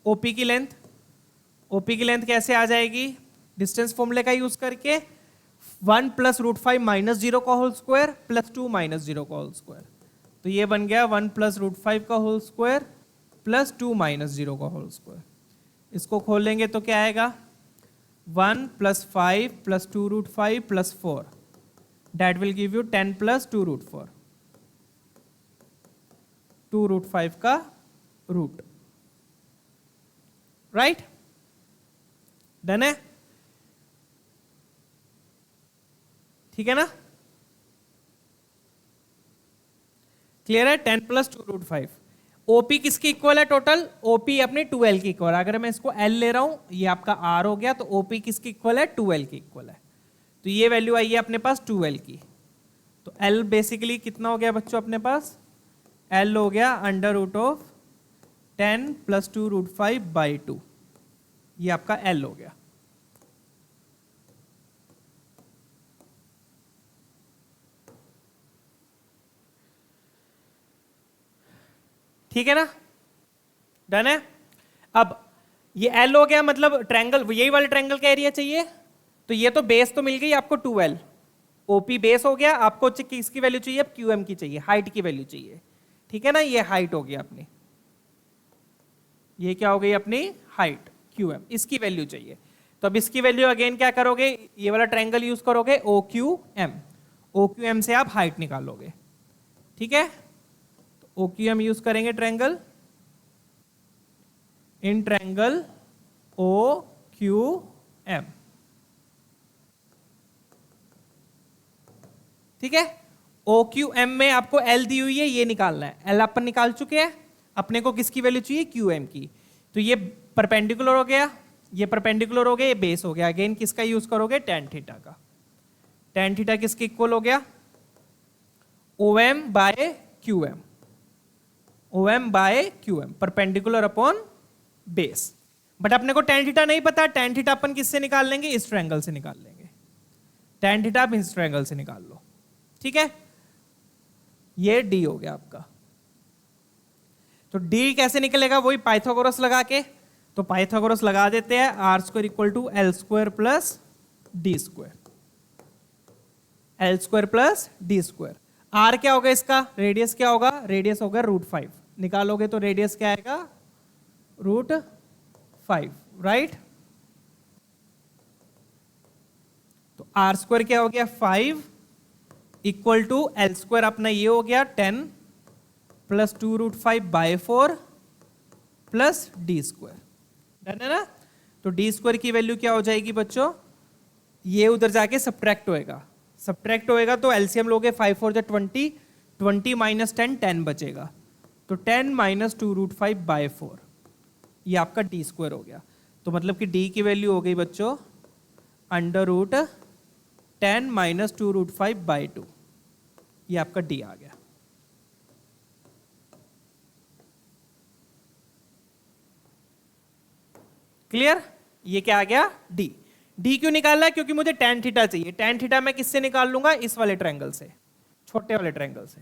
OP की लेंथ, OP की लेंथ कैसे आ जाएगी, डिस्टेंस फॉर्मूले का यूज करके 1 प्लस रूट 5 माइनस 0 का होल स्क्वायर प्लस 2 माइनस 0 का होल स्क्वायर। तो ये बन गया 1 प्लस रूट 5 का होल स्क्वायर प्लस 2 माइनस 0 का होल स्क्वायर। इसको खोलेंगे तो क्या आएगा, 1 plus 5 plus 2 root 5 plus 4, that will give you 10 plus 2 root 4, 2 root 5 का रूट, राइट, डन है, ठीक है ना, क्लियर है। 10 प्लस 2 रूट 5। ओपी किसकी इक्वल है टोटल, ओपी अपनी 2L की इक्वल। अगर मैं इसको L ले रहा हूं, ये आपका R हो गया, तो ओपी किसकी इक्वल है, 2L की इक्वल है। तो ये वैल्यू आई है अपने पास 2L की। तो L बेसिकली कितना हो गया बच्चों अपने पास, L हो गया under root of 10 plus 2 root 5 by 2, ये आपका L हो गया। ठीक है ना, डन है। अब ये L हो गया, मतलब ट्रायंगल, यही वाले ट्रायंगल का एरिया चाहिए। तो ये तो बेस तो मिल गई आपको 2L, OP बेस हो गया, आपको किसकी वैल्यू चाहिए, अब QM की चाहिए, हाइट की वैल्यू चाहिए, ठीक है ना। ये हाइट हो गई अपनी, ये क्या हो गई अपनी हाइट QM, इसकी वैल्यू चाहिए। तो अब इसकी वैल्यू अगेन क्या करोगे, ये वाला ट्रायंगल यूज करोगे OQM, OQM से आप हाइट निकालोगे, ठीक है। तो OQM यूज करेंगे ट्रायंगल, इन ट्रायंगल OQM, ठीक है। OQM में आपको L दी हुई है, ये निकालना है, L अपन निकाल चुके हैं, अपने को किसकी वैल्यू चाहिए, QM की। तो ये परपेंडिकुलर हो गया, ये परपेंडिकुलर हो गया, ये बेस हो गया। अगेन किसका यूज करोगे, tan थीटा का। tan थीटा किसके इक्वल हो गया, OM by QM, OM by QM, perpendicular upon base. But अपने को tan थीटा नहीं पता, tan थीटा अपन किससे निकाल लेंगे, इस ट्रायंगल से निकाल लेंगे। tan थीटा आप इस ट्रायंगल से निकाल लो, ठीक है। ये D हो गया आपका। तो D कैसे निकलेगा, वही पाइथागोरस लगा के। तो पाइथागोरस लगा देते हैं, R square equal to L square plus D square, L square plus D square. R क्या होगा इसका, रेडियस क्या होगा, रेडियस होगा रूट 5, निकालोगे तो रेडियस क्या आएगा, रूट 5, राइट। तो आर स्क्वायर क्या हो गया 5 इक्वल टू एल स्क्वायर अपना ये हो गया 10 plus 2 root 5 by 4 plus D square, done है ना। तो डी स्क्वायर की वैल्यू क्या हो जाएगी बच्चों, ये उधर जाके सब्ट्रैक्ट होएगा, सब्ट्रैक्ट होएगा तो एलसीएम लोगे 5 4 जा 20, 20 माइनस 10 10 बचेगा। तो 10 माइनस 2 रूट 5 बाय 4, ये आपका डी स्क्वायर हो गया। तो मतलब कि डी की वैल्यू हो गई बच्चों under root 10 minus 2 root 5 by 2, ये आपका डी आ गया। क्लियर, ये क्या आ गया डी। डी क्यों निकालना है, क्योंकि मुझे tan थीटा चाहिए। tan थीटा मैं किससे निकाल लूंगा, इस वाले ट्रायंगल से, छोटे वाले ट्रायंगल से।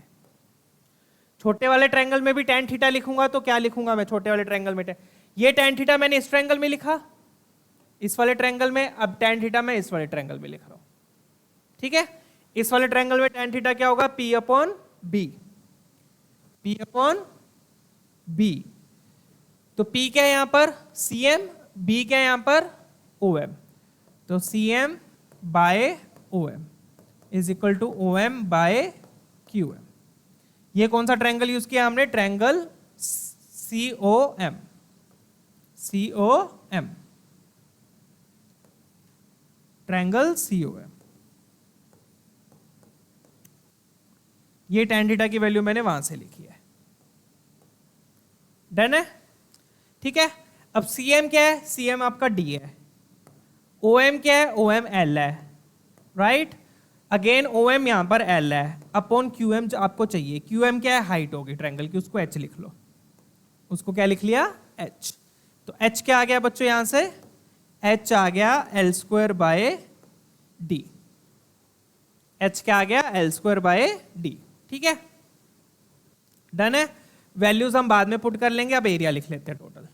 छोटे वाले ट्रायंगल में भी tan थीटा लिखूंगा तो क्या लिखूंगा मैं छोटे वाले ट्रायंगल में, ये tan थीटा मैंने इस ट्रायंगल में लिखा, इस वाले ट्रायंगल में, अब tan थीटा मैं इस वाले ट्रायंगल में लिख रहा हूं, ठीक है। इस वाले ट्रायंगल में tan थीटा क्या होगा, P upon B, P upon B। तो P क्या है यहां पर CM, B क्या है यहां पर OM। तो CM बाय OM is equal to OM by QM। ये कौन सा ट्रायंगल यूज किया हमने, triangle COM। COM, triangle COM। ये tan थीटा की वैल्यू मैंने वहां से लिखी है। डन है, ठीक है। अब CM क्या है, CM आपका D है। OM क्या है, OM L है, राइट। अगेन OM यहां पर L है अपॉन QM जो आपको चाहिए। QM क्या है, हाइट होगी ट्रायंगल की, उसको H लिख लो। उसको क्या लिख लिया, H। तो H क्या आ गया बच्चों यहां से, H आ गया L square by D। H क्या आ गया, L स्क्वायर बाय D, ठीक है। डन है। वैल्यूज हम बाद में पुट कर लेंगे, अब एरिया लिख लेते हैं टोटल।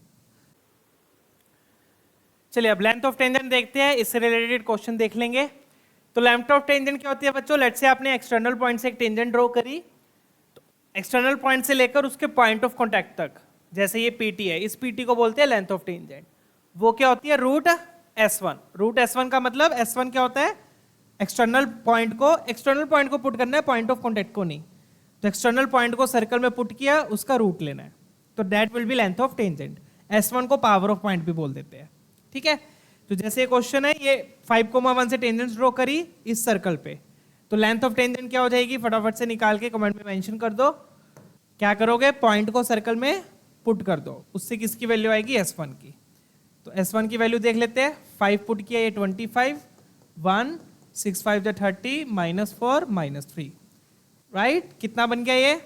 चलिए अब लेंथ ऑफ टेंजेंट देखते हैं, इससे रिलेटेड क्वेश्चन देख लेंगे। तो लेंथ ऑफ टेंजेंट क्या होती है बच्चों, लेट्स से आपने एक्सटर्नल पॉइंट से एक टेंजेंट ड्रॉ करी, तो एक्सटर्नल पॉइंट से लेकर उसके पॉइंट ऑफ कांटेक्ट तक, जैसे ये PT है, इस PT को बोलते हैं लेंथ ऑफ टेंजेंट। वो क्या होती है, रूट S1। रूट S1 का मतलब S1 क्या होता है, एक्सटर्नल पॉइंट को पुट करना है, पॉइंट ऑफ कांटेक्ट को नहीं। तो एक्सटर्नल पॉइंट को सर्कल में पुट किया, उसका रूट लेना है, तो that will be length of tangent. S1 को पावर ऑफ पॉइंट भी बोल देते हैं, ठीक है। तो जैसे क्वेश्चन है, ये 5,1 से टेंजेंट ड्रॉ करी इस सर्कल पे, तो लेंथ ऑफ टेंजेंट क्या हो जाएगी, फटाफट से निकाल के कमेंट में मेंशन कर दो। क्या करोगे, पॉइंट को सर्कल में पुट कर दो, उससे किसकी वैल्यू आएगी, S1 की। तो S1 की वैल्यू देख लेते हैं। 5 पुट किया, ये 25, 1 6 5 30 -4 -3, राइट। कितना बन गया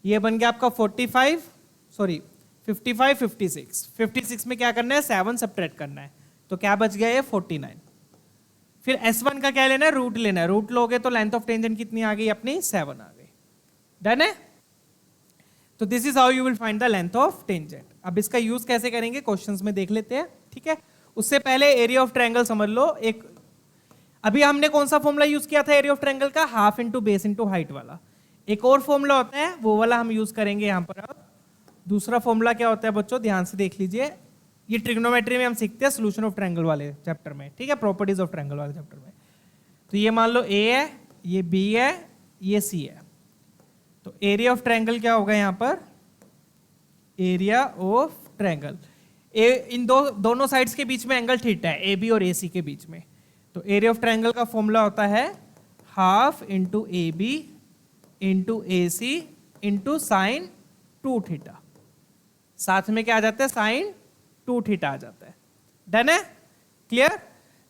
ये बन गया आपका 55 56 में क्या करना है, 7 सब्ट्रैक्ट करना है, तो क्या बच गया ये 49। फिर S1 का क्या लेना है, रूट लेना है। रूट लोगे तो लेंथ ऑफ टेंजेंट कितनी आ गई अपनी, 7 आ गई। डन है। तो this is how you will find the length of tangent. अब इसका यूज कैसे करेंगे क्वेश्चंस में देख लेते हैं, ठीक है। उससे पहले एरिया ऑफ ट्रायंगल समझ लो। एक अभी हमने कौन सा फॉर्मूला यूज किया था एरिया ऑफ ट्रायंगल का, half into base into height वाला। एक और फॉर्मूला होता है, वो वाला हम यूज करेंगे यहां पर। अब दूसरा फॉर्मूला क्या होता है बच्चों, ध्यान से देख लीजिए। ये ट्रिग्नोमेट्री में हम सीखते हैं सोल्यूशन ऑफ ट्रायंगल वाले चैप्टर में, ठीक है, प्रॉपर्टीज ऑफ ट्रायंगल वाले चैप्टर में। तो ये मान लो A है, ये B है, ये C है। तो एरिया ऑफ ट्रायंगल क्या होगा यहां पर, एरिया ऑफ ट्रायंगल, इन दोनों साइड्स के बीच में एंगल थीटा है, AB और AC के बीच में। तो एरिया ऑफ ट्रायंगल का फॉर्मूला होता है half into AB into AC into sine 2 theta. साथ में क्या आ जाता है, साइन 2 थीटा आ जाता है। डन है, क्लियर।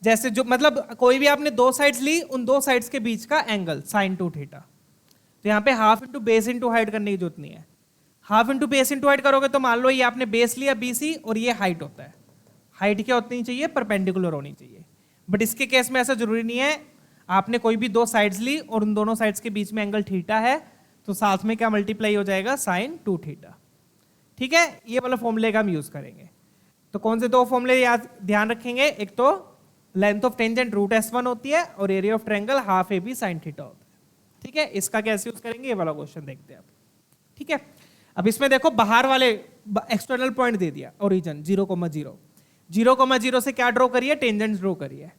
जैसे जो मतलब कोई भी आपने दो साइड्स ली, उन दो साइड्स के बीच का एंगल साइन 2 थीटा। तो यहाँ पे half into base into height करने की जरूरत नहीं है। Half into base into height करोगे तो मान लो ये आपने बेस लिया BC और ये हाइट होता है। हाइट क्या होनी चाहिए, परपेंडिकुलर होनी चाहिए। बट इसके केस में ऐसा जरूरी नहीं है। आपने कोई भी दो साइड्स ली और उन दोनों साइड्स के बीच में एंगल थीटा है, तो साथ में क्या मल्टीप्लाई हो जाएगा, साइन 2 थीटा, ठीक है। ये वाला फॉर्मूले का हम यूज करेंगे। तो कौन से दो फॉर्मूले याद ध्यान रखेंगे, एक तो length of tangent root S1 होती है और area of triangle half AB sine theta होता है, ठीक है। इसका कैसे यूज करेंगे, ये वाला क्वेश्चन देखते हैं, ठीक है। अब इसमें देखो बाहर वाले एक्सटर्नल पॉइंट दे दिया, ओरिजिन 0,0, 0,0 से क्या ड्रॉ करिए, टेंजेंट ड्रॉ करिए।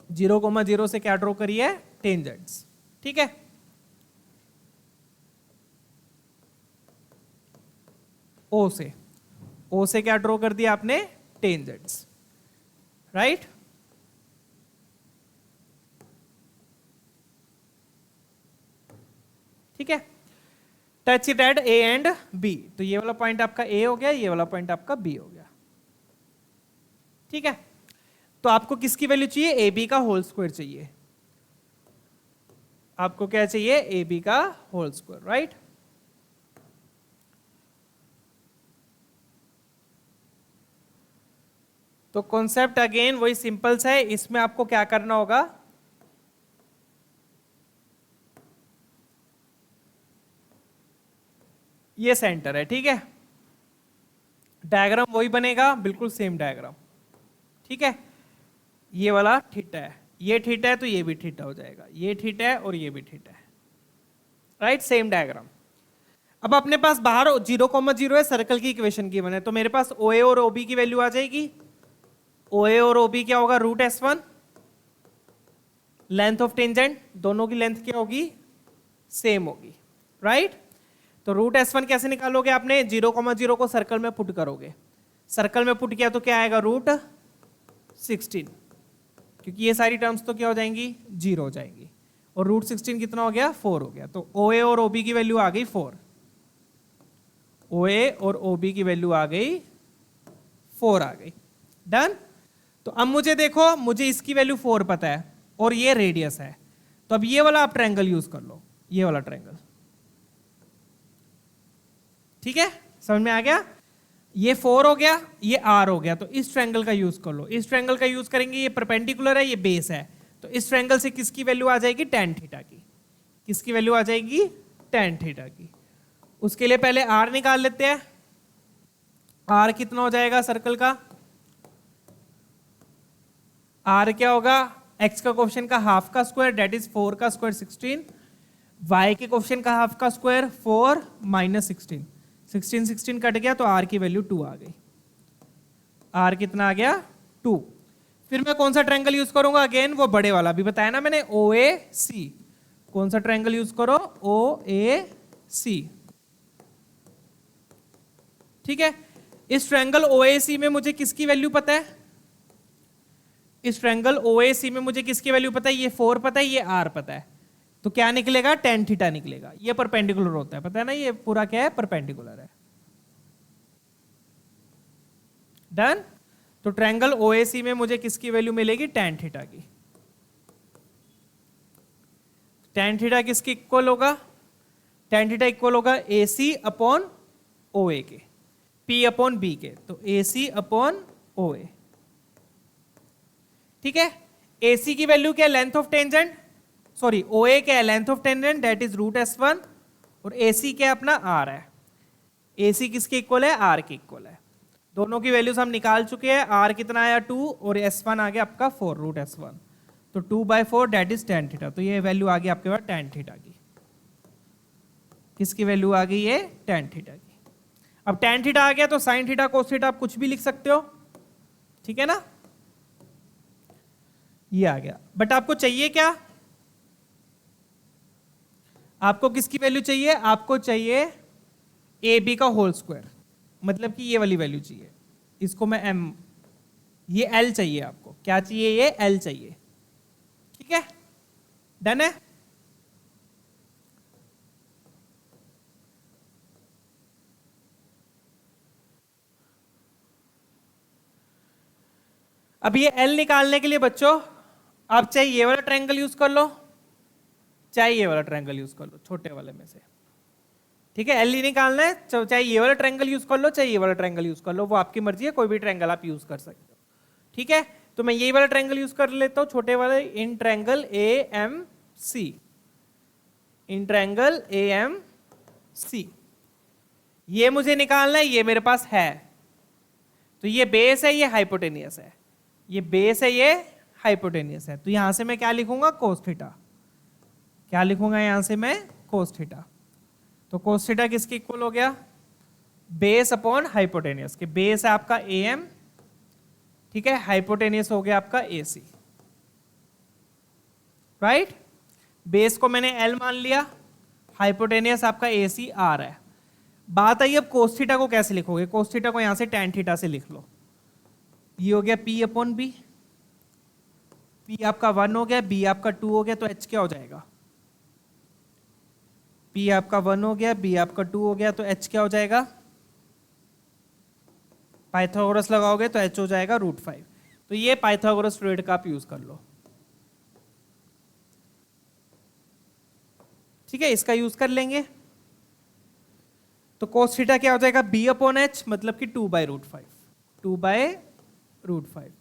0,0 से क्या ड्रॉ करिए, टेंजेंट्स, ठीक है। O से क्या ड्रॉ कर दिया आपने, टेंजेंट्स, राइट। ठीक है। Touch it at A and B। तो ये वाला पॉइंट आपका A हो गया, ये वाला पॉइंट आपका B हो गया, ठीक है। तो आपको किसकी वैल्यू चाहिए, AB का होल स्क्वायर चाहिए। आपको क्या चाहिए, AB का होल स्क्वायर, राइट। तो कॉन्सेप्ट अगेन वही सिंपल सा है। इसमें आपको क्या करना होगा, ये सेंटर है, ठीक है। डायग्राम वही बनेगा, बिल्कुल सेम डायग्राम, ठीक है। ये वाला थीटा है, ये थीटा है, तो ये भी थीटा हो जाएगा, ये थीटा है और ये भी थीटा है। Right, same diagram. अब अपने पास बाहर 0,0 है, सर्कल की इक्वेशन की बने, तो मेरे पास OA और OB की वैल्यू आ जाएगी। OA और OB क्या होगा, root S1, length of tangent, दोनों की लेंथ क्या होगी, सेम होगी, राइट। तो रूट S1 कैसे निकालोगे आपने, 0,0 को सर्कल में पुट करोगे, सर्कल में पुट किया तो क्या आएगा, रूट 16, क्योंकि ये सारी टर्म्स तो क्या हो जाएंगी, 0 हो जाएंगी, और रूट 16 कितना हो गया, 4 हो गया। तो OA और OB की वैल्यू आ गई 4, OA और OB की वैल्यू आ गई 4 आ गई, डन। तो अब मुझे देखो, मुझे इसकी वैल्यू 4 पता है और ये रेडियस है, तो अब ये वाला आप ट्रायंगल यूज कर लो, ये वाला ट्रायंगल, ठीक है, समझ में आ गया। ये 4 हो गया, ये R हो गया, तो इस ट्रायंगल का यूज कर लो, इस ट्रायंगल का यूज करेंगे, ये परपेंडिकुलर है, ये बेस है, तो इस ट्रायंगल से किसकी वैल्यू आ जाएगी, tan थीटा की, किसकी वैल्यू आ जाएगी, tan थीटा की। उसके लिए पहले R निकाल लेते हैं, R कितना हो जाएगा सर्कल का, R क्या होगा, x का कोफिशिएंट का हाफ का स्क्वायर दैट इज 4 का स्क्वायर 16, y के कोफिशिएंट का हाफ का स्क्वायर 4 माइनस 16, 16 कट गया तो R की वैल्यू 2 आ गई, R कितना आ गया 2। फिर मैं कौन सा ट्रायंगल यूज करूंगा, अगेन वो बड़े वाला भी बताया ना मैंने, OAC, कौन सा ट्रायंगल यूज करो, OAC, ठीक है। इस ट्रायंगल OAC में मुझे किसकी वैल्यू पता है, इस ट्रायंगल OAC में मुझे किसकी वैल्यू पता है, ये 4 पता है, ये R पता है, तो क्या निकलेगा, tan थीटा निकलेगा, ये परपेंडिकुलर होता है, पता है ना, ये पूरा क्या है, परपेंडिकुलर है, डन। तो ट्रायंगल OAC में मुझे किसकी वैल्यू मिलेगी, tan थीटा की। tan थीटा किसके इक्वल होगा, tan थीटा इक्वल होगा AC अपॉन OA के, P अपॉन B के, तो AC अपॉन OA, ठीक है। AC की वैल्यू क्या है, length of tangent, sorry OA क्या है, length of tangent that is root S1, और AC क्या है, अपना R है, AC किसके इक्वल है, R के इक्वल है। दोनों की वैल्यूज हम निकाल चुके हैं, R कितना आया 2 और S1 आ गया आपका 4 रूट S1, तो 2/4 दैट इज tan थीटा, तो ये वैल्यू आ गई आपके पास tan थीटा की, किसकी वैल्यू आ गई, ये tan थीटा की। अब tan थीटा आ गया तो sin थीटा cos थीटा आप कुछ भी लिख सकते हो, ठीक है ना, ये आ गया। बट आपको चाहिए क्या, आपको किसकी वैल्यू चाहिए, आपको चाहिए AB का होल स्क्वायर, मतलब कि ये वाली वैल्यू चाहिए, इसको मैं M, ये L चाहिए आपको, क्या चाहिए, ये L चाहिए, ठीक है, डन है। अब ये L निकालने के लिए बच्चों आप चाहे ये वाला ट्रायंगल यूज कर लो, चाहे ये वाला ट्रायंगल यूज कर लो, छोटे वाले में से, ठीक है। L ही निकालना है, चाहे ये वाला ट्रायंगल यूज कर लो, चाहे ये वाला ट्रायंगल यूज कर लो, वो आपकी मर्जी है, कोई भी ट्रायंगल आप यूज कर सकते हो, ठीक है। तो मैं यही वाला ट्रायंगल यूज कर लेता हूं, छोटे वाले, in triangle AMC, in triangle AMC, ये मुझे निकालना है, ये मेरे पास है, तो ये बेस है, ये हाइपोटेनियस है, ये बेस है, ये हाइपोटेनियस है, तो यहां से मैं क्या लिखूंगा, cos थीटा, क्या लिखूंगा यहां से मैं, cos थीटा, तो cos थीटा किसके इक्वल हो गया, बेस अपॉन हाइपोटेनियस के, बेस है आपका AM, ठीक है, हाइपोटेनियस हो गया आपका AC, राइट। बेस को मैंने L मान लिया, हाइपोटेनियस आपका AC R है। बात आई अब cos थीटा को कैसे लिखोगे, cos थीटा को यहां से tan थीटा से लिख लो, ये हो गया P अपॉन B, P आपका 1 हो गया, B आपका 2 हो गया, तो H क्या हो जाएगा, P आपका 1 हो गया, B आपका 2 हो गया, तो H क्या हो जाएगा, पाइथागोरस लगाओगे तो H हो जाएगा √5, तो ये पाइथागोरस थ्योरम का आप यूज कर लो, ठीक है, इसका यूज कर लेंगे। तो cos थीटा क्या हो जाएगा, B अपॉन H, मतलब कि 2/√5, 2/√5,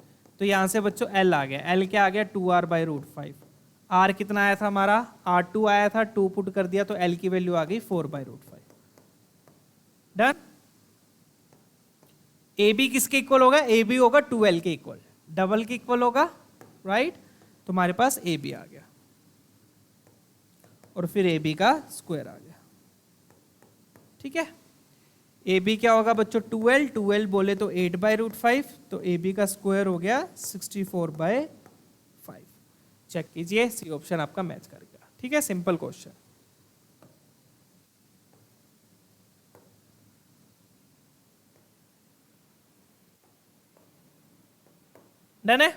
तो यहां से बच्चों L आ गया, L क्या आ गया, 2R/√5, R कितना आया था हमारा, R2 आया था, 2 पुट कर दिया तो L की वैल्यू आ गई 4/√5, डन। AB किसके इक्वल होगा, AB होगा 2L के इक्वल, डबल के इक्वल होगा, राइट, तो हमारे पास AB आ गया। और फिर ए बी का स्क्वायर आ गया। ठीक है, ए बी क्या होगा बच्चों 12, 12 बोले तो 8/√5, तो ए बी का स्क्वायर हो गया 64/5। चेक कीजिए, सी ऑप्शन आपका मैच कर गया। ठीक है, सिंपल क्वेश्चन। डन है,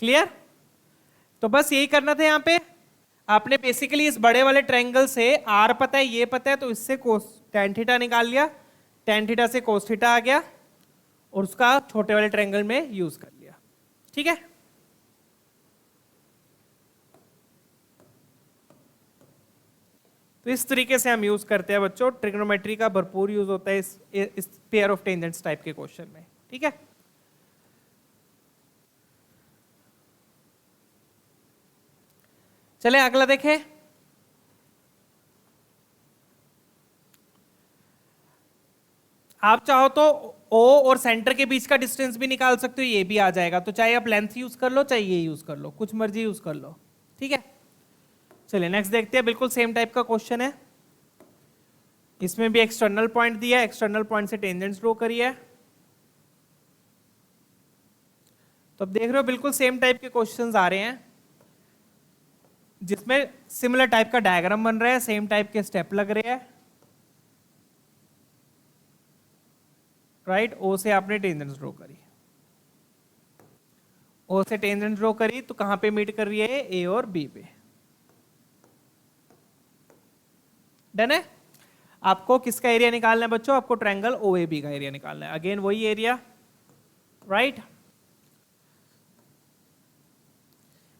क्लियर। तो बस यही करना था यहाँ पे। आपने बेसिकली इस बड़े वाले ट्रायंगल से आर पता है, ये पता है, तो इससे कोस tan थीटा निकाल लिया, tan थीटा से कोस थीटा आ गया और उसका छोटे वाले ट्रायंगल में यूज कर लिया। ठीक है, तो इस तरीके से हम यूज करते हैं बच्चों। ट्रिग्नोमेट्री का भरपूर यूज होता है इस पेयर ऑफ टेंजेंट्स टाइप के क्वेश्चन में। ठीक है, चले अगला देखें। आप चाहो तो ओ और सेंटर के बीच का डिस्टेंस भी निकाल सकते हो, ये भी आ जाएगा। तो चाहे आप लेंथ यूज कर लो, चाहे ये यूज कर लो, कुछ मर्जी यूज कर लो। ठीक है, चलिए नेक्स्ट देखते हैं। बिल्कुल सेम टाइप का क्वेश्चन है, इसमें भी एक्सटर्नल पॉइंट दिया है, एक्सटर्नल पॉइंट से टेंजेंट्स ड्रॉ करिए। तो अब देख रहे हो बिल्कुल सेम टाइप के क्वेश्चंस आ रहे हैं, जिसमें सिमिलर टाइप का डायग्राम बन रहा है, सेम टाइप के स्टेप लग रहे हैं। राइट, ओ से आपने टेंजेंट्स ड्रॉ करी, ओ से टेंजेंट ड्रॉ करी, तो कहां पे मीट कर रही है, ए और बी पे। डन है। आपको किसका एरिया निकालना है बच्चों, आपको ट्रायंगल ओ ए बी का एरिया निकालना है। अगेन वही एरिया, राइट।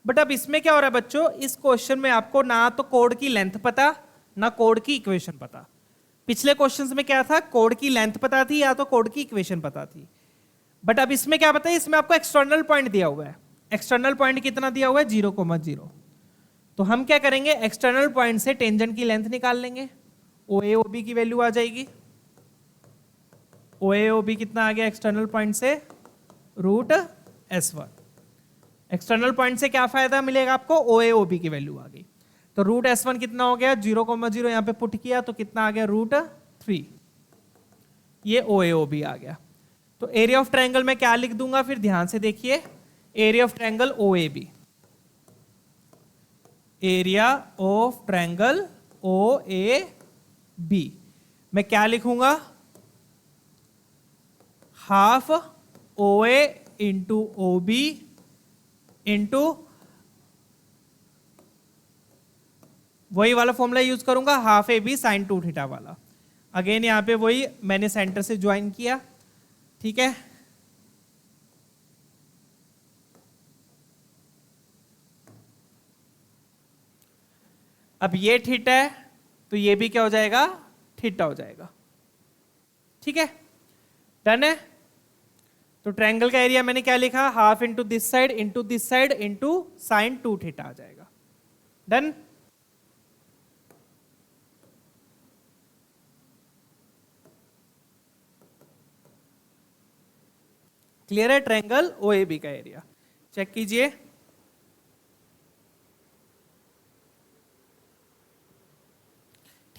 बट अब इसमें क्या हो रहा है बच्चों, इस क्वेश्चन में आपको ना तो कोड की लेंथ पता, ना कोड की इक्वेशन पता। पिछले क्वेश्चंस में क्या था, कोड की लेंथ पता थी या तो कोड की इक्वेशन पता थी। बट अब इसमें क्या पता है, इसमें आपको एक्सटर्नल पॉइंट दिया हुआ है। एक्सटर्नल पॉइंट कितना दिया हुआ है, 0,0। तो हम क्या करेंगे, एक्सटर्नल पॉइंट से टेंजेंट की लेंथ निकाल लेंगे। ओ ए ओ बी की वैल्यू आ जाएगी। ओ ए ओ बी कितना आ गया एक्सटर्नल पॉइंट से, √S1। एक्सटर्नल पॉइंट से क्या फायदा मिलेगा आपको, ओ ए ओ बी की वैल्यू आ गई। तो √S1 कितना हो गया, 0,0 यहां पे पुट किया तो कितना आ गया, √3। ये ओ ए ओ बी आ गया। तो एरिया ऑफ ट्रायंगल में क्या लिख दूंगा, फिर ध्यान से देखिए। Area of triangle O A B, area of triangle O A B मैं क्या लिखूंगा, half O A into O B into वही वाला फॉर्मूला यूज करूंगा, half A B sine 2 theta वाला। अगेन यहां पे वही मैंने सेंटर से ज्वाइन किया। ठीक है, अब ये थीटा है तो ये भी क्या हो जाएगा, थीटा हो जाएगा। ठीक है, डन है। तो ट्रायंगल का एरिया मैंने क्या लिखा, half into this side into sine 2 theta आ जाएगा। डन। क्लियर है, ट्रायंगल ओ ए बी का एरिया चेक कीजिए।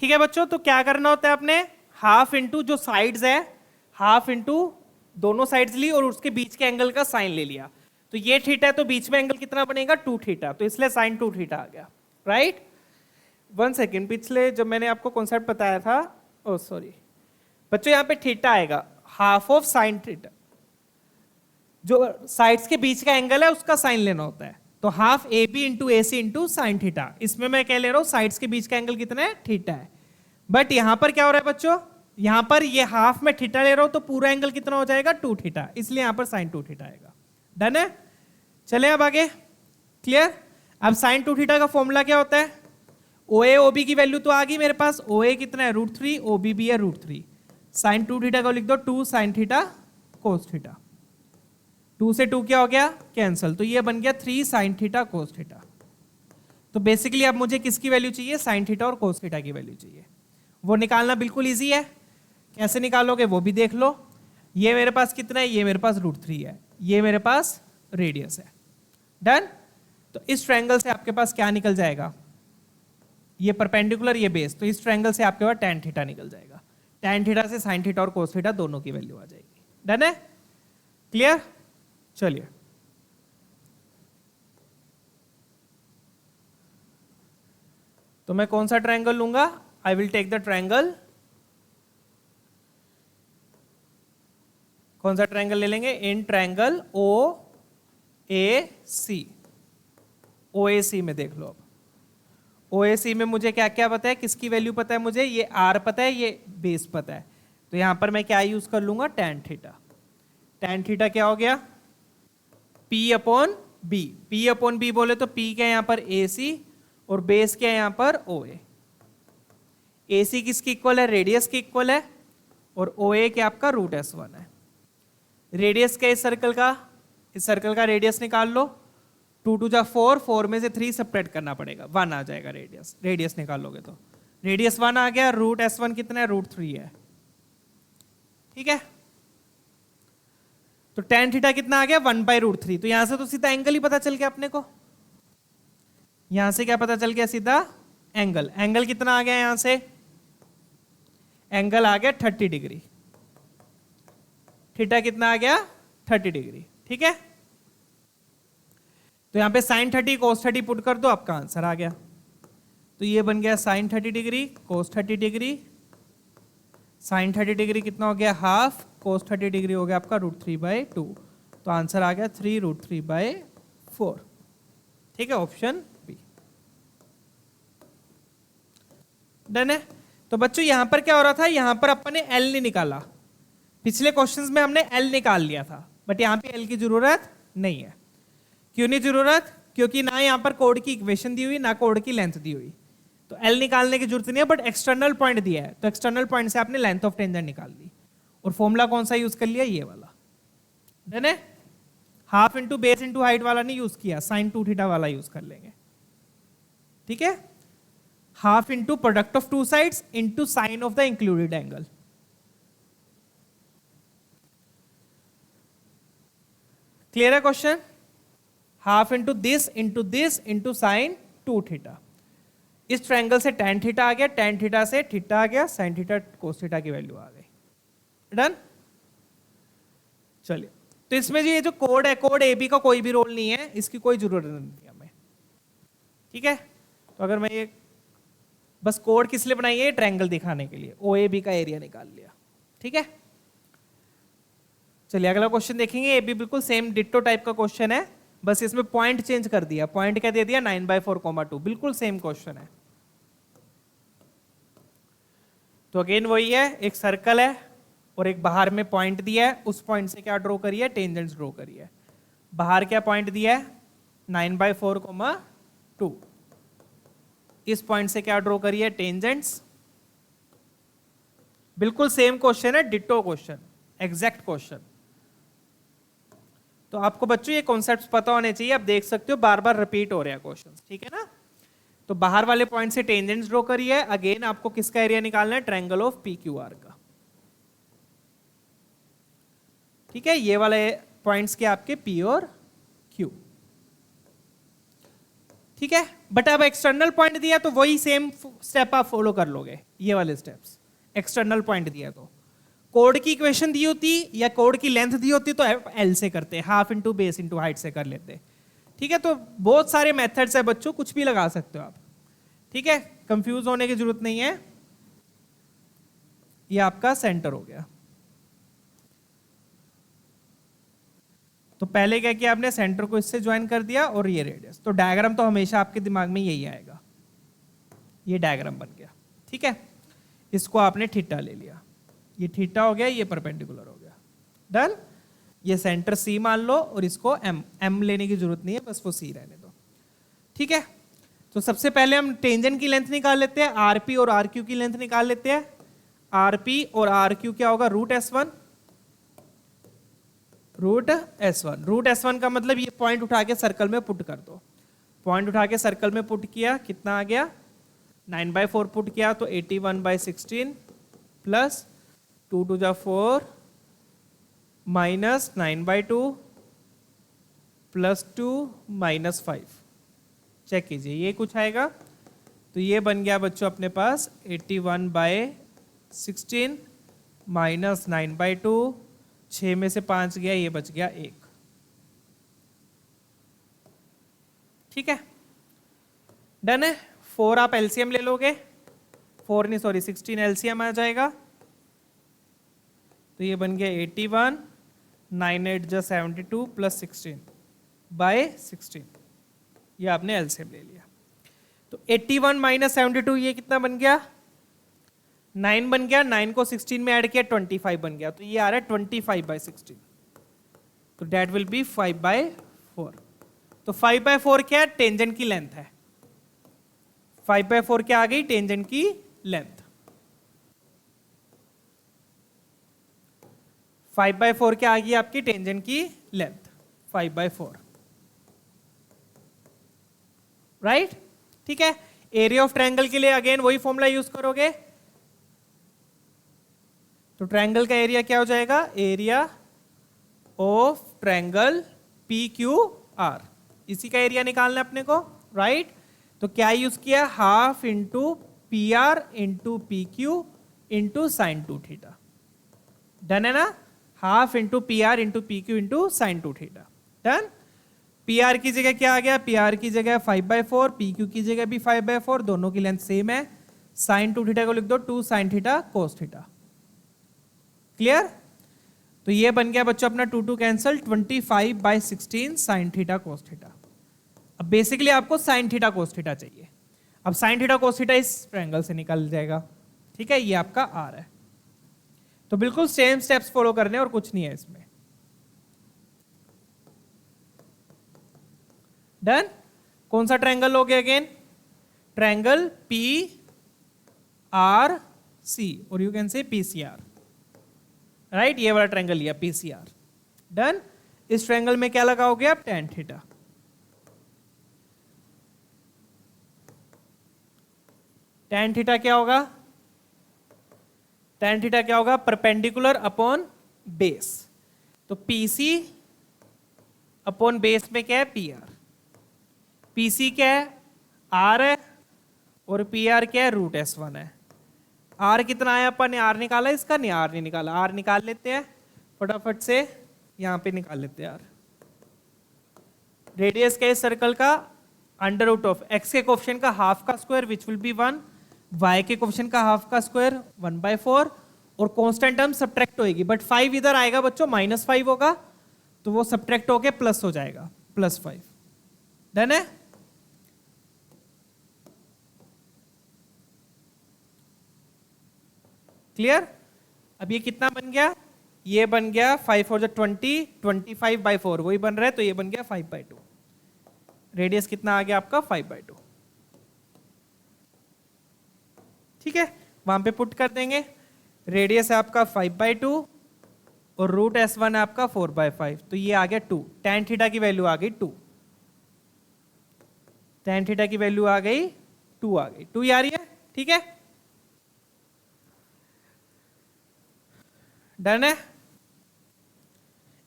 ठीक है बच्चों, तो क्या करना होता है अपने, हाफ इंटू जो साइड्स है, हाफ इंटू दोनों साइड्स ली और उसके बीच के एंगल का साइन ले लिया। तो ये थीटा है तो बीच में एंगल कितना बनेगा, 2 थीटा, तो इसलिए साइन 2 थीटा आ गया। राइट, 1 सेकेंड, पिछले जब मैंने आपको कॉन्सेप्ट बताया था, ओ सॉरी बच्चों, यहां पे थीटा आएगा हाफ ऑफ साइन थीटा, जो साइड्स के बीच का एंगल है उसका साइन लेना होता है। तो half A B into A C into sine theta, इसमें मैं क्या ले रहा हूं, साइड्स के बीच का एंगल कितना है, थीटा है। बट यहां पर क्या हो रहा है बच्चों, यहां पर ये हाफ में थीटा ले रहा हूं तो पूरा एंगल कितना हो जाएगा, 2 थीटा, इसलिए यहां पर साइन 2 थीटा आएगा। डन है, चले अब आगे। क्लियर। अब साइन 2 थीटा का फॉर्मूला क्या होता है, ओ ए ओ बी की वैल्यू तो आ गई मेरे पास, ओ ए कितना है √3, ओ बी भी है √3, साइन 2 थीटा को लिख दो 2 साइन थीटा कोस थीटा, 2 से 2 क्या हो गया, कैंसल, तो ये बन गया 3 साइन थीटा कोस थीटा। तो बेसिकली अब मुझे किसकी वैल्यू चाहिए, साइन थीटा और कोस थीटा की वैल्यू चाहिए। वो निकालना बिल्कुल इजी है, कैसे निकालोगे वो भी देख लो। ये मेरे पास कितना है, ये मेरे पास √3 है, ये मेरे पास रेडियस है। डन। तो इस ट्रायंगल से आपके पास क्या निकल जाएगा, ये परपेंडिकुलर, ये बेस, तो इस ट्रायंगल से आपके पास tan थीटा निकल जाएगा। tan थीटा से sin थीटा और cos थीटा दोनों की वैल्यू आ जाएगी। डन है? क्लियर? चलिए, तो मैं कौन सा ट्रायंगल लूंगा? I will take the triangle, कौन सा ट्रायंगल ले लेंगे? इन ट्रायंगल ओ ए सी। ओ ए सी में देख लो, अब ओ ए सी में मुझे क्या क्या पता है, किसकी वैल्यू पता है मुझे? ये आर पता है, ये बेस पता है, तो यहां पर मैं क्या यूज कर लूंगा? tan theta. tan थीटा क्या हो गया? P upon B. P upon B बोले तो P क्या है यहां पर? ए सी, और बेस क्या है यहां पर? ओ ए। ए सी किसकी इक्वल है? रेडियस की इक्वल है, और ओ ए क्या आपका? रूट S1 है। रेडियस क्या इस सर्कल का? इस सर्कल का रेडियस निकाल लो। 2 2 जा 4, 4 में से 3 सब्ट्रैक्ट करना पड़ेगा, 1 आ जाएगा रेडियस। रेडियस निकालोगे तो रेडियस 1 आ गया, रूट S1 कितना है? रूट 3 है। ठीक है, तो tan थीटा कितना आ गया? 1/√3। तो यहां से तो सीधा एंगल ही पता चल गया अपने को। यहां से क्या पता चल गया? सीधा एंगल। एंगल कितना आ गया यहां से? एंगल आ गया 30 डिग्री। थीटा कितना आ गया? 30 डिग्री। ठीक है, तो यहां पे sin 30 cos 30 पुट कर दो, आपका आंसर आ गया। तो ये बन गया sin 30 degree cos 30 degree. sin 30 degree कितना हो गया? हाफ। cos 30 डिग्री हो गया आपका √3/2। तो आंसर आ गया 3√3/4। ठीक है, ऑप्शन बी। डन है? तो बच्चों यहां पर क्या हो रहा था? यहां पर अपन ने L नहीं निकाला। पिछले क्वेश्चंस में हमने L निकाल लिया था, बट यहां पे L की जरूरत नहीं है। क्यों नहीं जरूरत? क्योंकि ना यहां पर कोड की इक्वेशन दी हुई, ना कोड की लेंथ दी हुई, तो L निकालने की जरूरत नहीं है। बट एक्सटर्नल पॉइंट दिया है, तो एक्सटर्नल पॉइंट से आपने लेंथ ऑफ टेंजेंट निकाल ली, और फॉर्मूला कौन सा यूज कर लिया? ये वाला। डन है? Half into base into height वाला नहीं यूज किया, sin 2 थीटा वाला यूज कर लेंगे। ठीक है, half into product of two sides into sine of the included angle. Clear है question? Half into this into sine 2 theta. इस ट्रायंगल से tan थीटा आ गया, tan थीटा से थीटा आ गया, sin थीटा cos थीटा की वैल्यू आ गई। डन? चलिए, तो इसमें ये जो कोड है, कोड ए बी का कोई भी रोल नहीं है, इसकी कोई जरूरत नहीं है हमें। ठीक है, तो अगर मैं ये बस कोड किस लिए बनाई है? ट्रायंगल दिखाने के लिए, ओ ए बी का एरिया निकाल लिया। ठीक है, चलिए अगला क्वेश्चन देखेंगे। ये भी बिल्कुल सेम डिट्टो टाइप का क्वेश्चन है, बस इसमें पॉइंट चेंज कर दिया। पॉइंट क्या दे दिया? 9/4, 2। बिल्कुल सेम क्वेश्चन है। तो अगेन वही है, एक सर्कल है और एक बाहर में पॉइंट दिया है, उस पॉइंट से क्या ड्रॉ करिए? टेंजेंट्स ड्रॉ करिए। बाहर क्या पॉइंट दिया है? 9/4, 2। इस पॉइंट से क्या ड्रॉ करिए? टेंजेंट्स। बिल्कुल सेम क्वेश्चन है, डिट्टो क्वेश्चन, एग्जैक्ट क्वेश्चन। तो आपको बच्चों ये कॉन्सेप्ट्स पता होने चाहिए। आप देख सकते हो बार बार रिपीट हो रहे हैं क्वेश्चंस। ठीक है ना? तो बाहर वाले पॉइंट से टेंजेंट्स ड्रॉ करिए। अगेन आपको किसका एरिया निकालना है? ट्रायंगल ऑफ PQR का। ठीक है, ये वाले पॉइंट्स के आपके P और Q। ठीक है, बट अब एक्सटर्नल पॉइंट दिया तो वही सेम स्टेप आप फॉलो कर लोगे, ये वाले स्टेप्स। एक्सटर्नल पॉइंट दिया तो कोड की इक्वेशन दी होती या कोड की लेंथ दी होती तो L से करते, half into base into height से कर लेते। ठीक है, तो बहुत सारे मेथड्स है बच्चों, कुछ भी लगा सकते हो आप। ठीक है, कंफ्यूज होने की जरूरत नहीं है। ये आपका सेंटर हो गया। तो पहले क्या किया आपने? सेंटर को इससे ज्वाइन कर दिया और ये रेडियस। तो डायग्राम तो हमेशा आपके दिमाग में यही आएगा, ये डायग्राम बन गया। ठीक है, इसको आपने थीटा ले लिया, ये थीटा हो गया, ये परपेंडिकुलर हो गया। डन? ये सेंटर C मान लो और इसको M लेने की जरूरत नहीं है, बस वो C रहने दो। ठीक है, तो सबसे पहले हम टेंजेंट की लेंथ निकाल लेते हैं, RP और RQ की लेंथ निकाल लेते हैं। RP और RQ क्या होगा? Root S1। रूट S1 का मतलब ये पॉइंट उठा के सर्कल में पुट कर दो। पॉइंट उठा के सर्कल में पुट किया, कितना आ गया? 9/4 पुट किया तो 81/16 प्लस 2 2 जा 4 माइनस 9/2 प्लस 2 माइनस 5। चेक कीजिए, ये कुछ आएगा तो ये बन गया बच्चों अपने पास 81/16 माइनस 9/2, 6 में से 5 गया, ये बच गया 1। ठीक है, डन है। 4 आप एलसीएम ले लोगे, 4 नहीं सॉरी 16 एलसीएम आ जाएगा, तो ये बन गया 81, 9 8 जा 72 प्लस 16/16, ये आपने एलसीएम ले लिया। तो 81 माइनस 72 ये कितना बन गया, 9 बन गया, 9 को 16 में ऐड किया 25 बन गया, तो ये आ रहा है 25/16, तो डेट विल बी 5/4। तो 5/4 क्या है, टेंजेंट की लेंथ है। 5/4 क्या आ गई, टेंजेंट की लेंथ। 5/4 क्या आ गई आपकी टेंजेंट की लेंथ, 5/4, राइट। ठीक है, एरिया ऑफ ट्रायंगल के लिए अगेन वही फॉर्मूला यूज करोगे, तो ट्रायंगल का एरिया क्या हो जाएगा, एरिया ऑफ ट्रायंगल PQR, इसी का एरिया निकालना है अपने को, राइट। तो क्या यूज किया, half into PR into PQ into sine 2 theta, done है ना। Half into PR into PQ into sine 2 theta, done. PR की जगह क्या आ गया, PR की जगह 5/4, PQ की जगह भी 5/4, दोनों की लेंथ सेम है। साइन 2 थीटा को लिख दो 2 sign theta cos theta, clear. तो ये बन गया बच्चों अपना 2 cancel, 25/16 sign theta cos theta. अब बेसिकली आपको साइन थीटा कोस थीटा चाहिए, अब साइन थीटा कोस थीटा इस ट्रायंगल से निकल जाएगा, ठीक है, ये आपका R है। तो बिल्कुल सेम स्टेप्स फॉलो करने और कुछ नहीं है इसमें, डन। कौन सा ट्रायंगल हो गया अगेन, ट्रायंगल PRC और यू कैन से PCR, राइट, ये वाला ट्रायंगल लिया PCR, डन। इस ट्रायंगल में क्या लगाओगे आप, tan थीटा। tan थीटा क्या होगा, tan थीटा क्या होगा, परपेंडिकुलर अपॉन बेस, तो PC अपॉन बेस में क्या है, PR। PC क्या है, R है, और PR क्या है, √S1 है। R कितना आया, अपन ने R निकाला, इसका नहीं, R नहीं निकाला, R निकाल लेते हैं फटाफट से, यहां पे निकाल लेते हैं R। रेडियस क्या है सर्कल का, √ऑफ x के कोफिशिएंट का हाफ का square which will be 1, y के कोफिशिएंट का हाफ का स्क्वायर 1/4, और कांस्टेंट टर्म सब्ट्रैक्ट होएगी, बट 5 इधर आएगा बच्चों, -5 होगा, तो वो सब्ट्रैक्ट होके प्लस हो जाएगा, +5, डन है। क्लियर। अब ये कितना बन गया, ये बन गया 5 4 20, 25/4 वही बन रहा है, तो ये बन गया 5/2। रेडियस कितना आ गया आपका, 5/2, ठीक है, वहां पे पुट कर देंगे। रेडियस है आपका 5/2 और √S1 है आपका 4/5, तो ये आ गया 2। tan थीटा की वैल्यू आ गई 2, tan थीटा की वैल्यू आ गई 2, आ गई 2 आ रही है, ठीक है, डन है।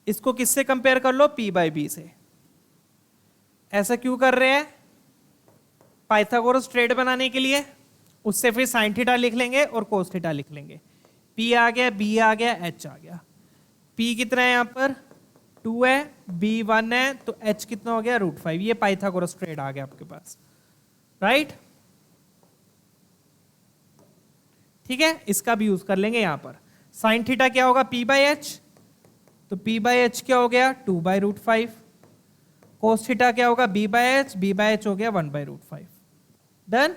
इसको किससे कंपेयर कर लो, P/B से। ऐसा क्यों कर रहे हैं, पाइथागोरस ट्रेड बनाने के लिए, उससे फिर साइन थीटा लिख लेंगे और कोस थीटा लिख लेंगे। P आ गया, B आ गया, H आ गया। P कितना है यहाँ पर 2 है, B 1 है, तो H कितना हो गया √5। ये पाइथागोरस ट्रेड आ गया आपके पास, राइट, ठीक है। इसका भी यूज कर लेंगे यहाँ पर। साइन थीटा क्या होगा, P/H, तो P/H क्या हो गया 2/√5। कोस थीटा क्या होगा, B/H, B/H हो गया 1/√5, डन।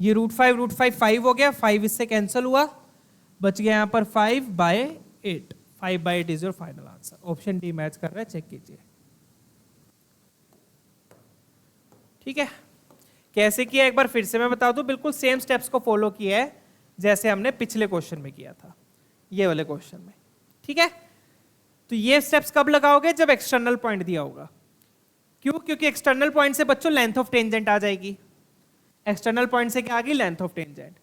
ये √5 5 हो गया, 5 इससे कैंसिल हुआ, बच गया यहां पर 5/8। 5/8 is your final answer. Option D match कर रहा है, चेक कीजिए, ठीक है। कैसे किया एक बार फिर से मैं बता दूं, बिल्कुल सेम स्टेप्स को फॉलो किया है जैसे हमने पिछले क्वेश्चन में किया था, ये वाले क्वेश्चन में, ठीक है। तो ये स्टेप्स कब लगाओगे, जब एक्सटर्नल पॉइंट दिया होगा। क्यों, क्योंकि एक्सटर्नल पॉइंट से बच्चों लेंथ ऑफ टेंजेंट आ जाएगी। एक्सटर्नल पॉइंट से क्या आ गई, लेंथ ऑफ टेंजेंट।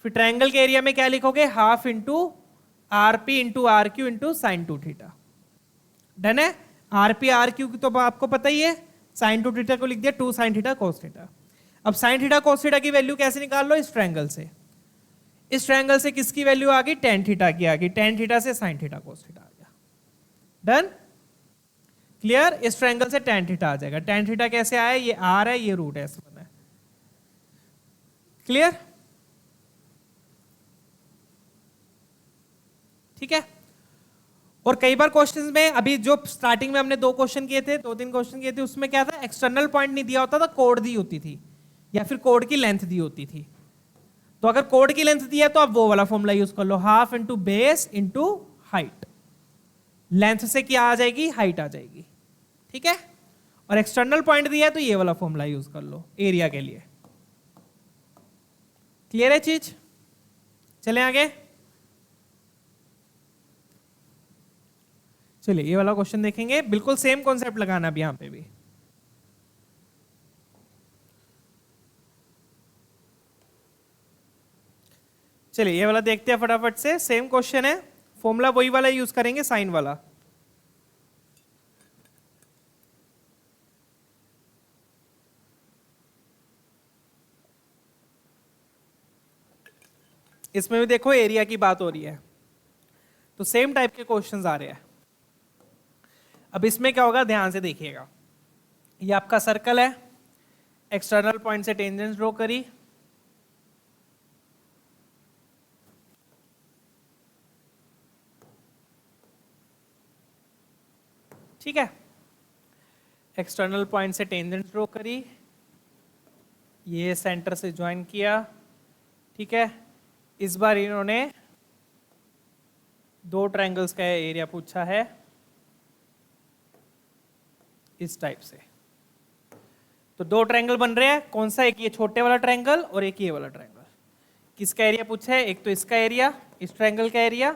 फिर ट्रायंगल के एरिया में क्या लिखोगे, half into RP into RQ into sine 2 theta, done है। RP RQ की तो आपको पता ही है, साइन 2 थीटा को लिख दिया 2 साइन थीटा कोस थीटा। अब साइन थीटा कोस थीटा की वैल्यू कैसे निकाल लो? इस ट्रायंगल से। इस ट्रायंगल से किसकी वैल्यू आ गई? टेन थीटा की आ गई। टेन थीटा से साइन थीटा कोस थीटा आ गया। डन? क्लियर? इस ट्रायंगल से टेन थीटा आ जाएगा। टेन थीटा कैसे आया? ये आर है, ये रूट एस वन है। क्लियर? ठीक है। और कई बार क्वेश्चंस में, अभी जो स्टार्टिंग में हमने 2 क्वेश्चन किए थे, 2-3 क्वेश्चन किए थे, उसमें क्या था? एक्सटर्नल पॉइंट नहीं दिया होता था, कोड दी होती थी, या फिर कोड की लेंथ दी होती थी। तो अगर कोड की लेंथ दी है तो आप वो वाला फॉर्मूला यूज कर लो, half into base into height. Length से क्या आ जाएगी? हाइट आ जाएगी। ठीक है। और एक्सटर्नल पॉइंट दिया है तो ये वाला फॉर्मूला यूज कर लो एरिया के लिए। क्लियर है चीज? चलें आगे। चलिए ये वाला क्वेश्चन देखेंगे, बिल्कुल सेम कॉन्सेप्ट लगाना अब यहां पे भी। चलिए ये वाला देखते हैं फटाफट से। सेम क्वेश्चन है, फॉर्मूला वही वाला यूज करेंगे, साइन वाला। इसमें भी देखो एरिया की बात हो रही है, तो सेम टाइप के क्वेश्चंस आ रहे हैं। अब इसमें क्या होगा, ध्यान से देखिएगा। ये आपका सर्कल है, एक्सटर्नल पॉइंट से टेंजेंट ड्रॉ करी, ठीक है। एक्सटर्नल पॉइंट से टेंजेंट ड्रॉ करी, ये सेंटर से ज्वाइन किया, ठीक है। इस बार इन्होंने 2 ट्रायंगल्स का एरिया पूछा है इस टाइप से। तो 2 ट्रायंगल बन रहे हैं, कौन सा? एक ये छोटे वाला ट्रायंगल और एक ये वाला ट्रायंगल। किसका एरिया पूछा है? एक तो इसका एरिया, इस ट्रायंगल का एरिया,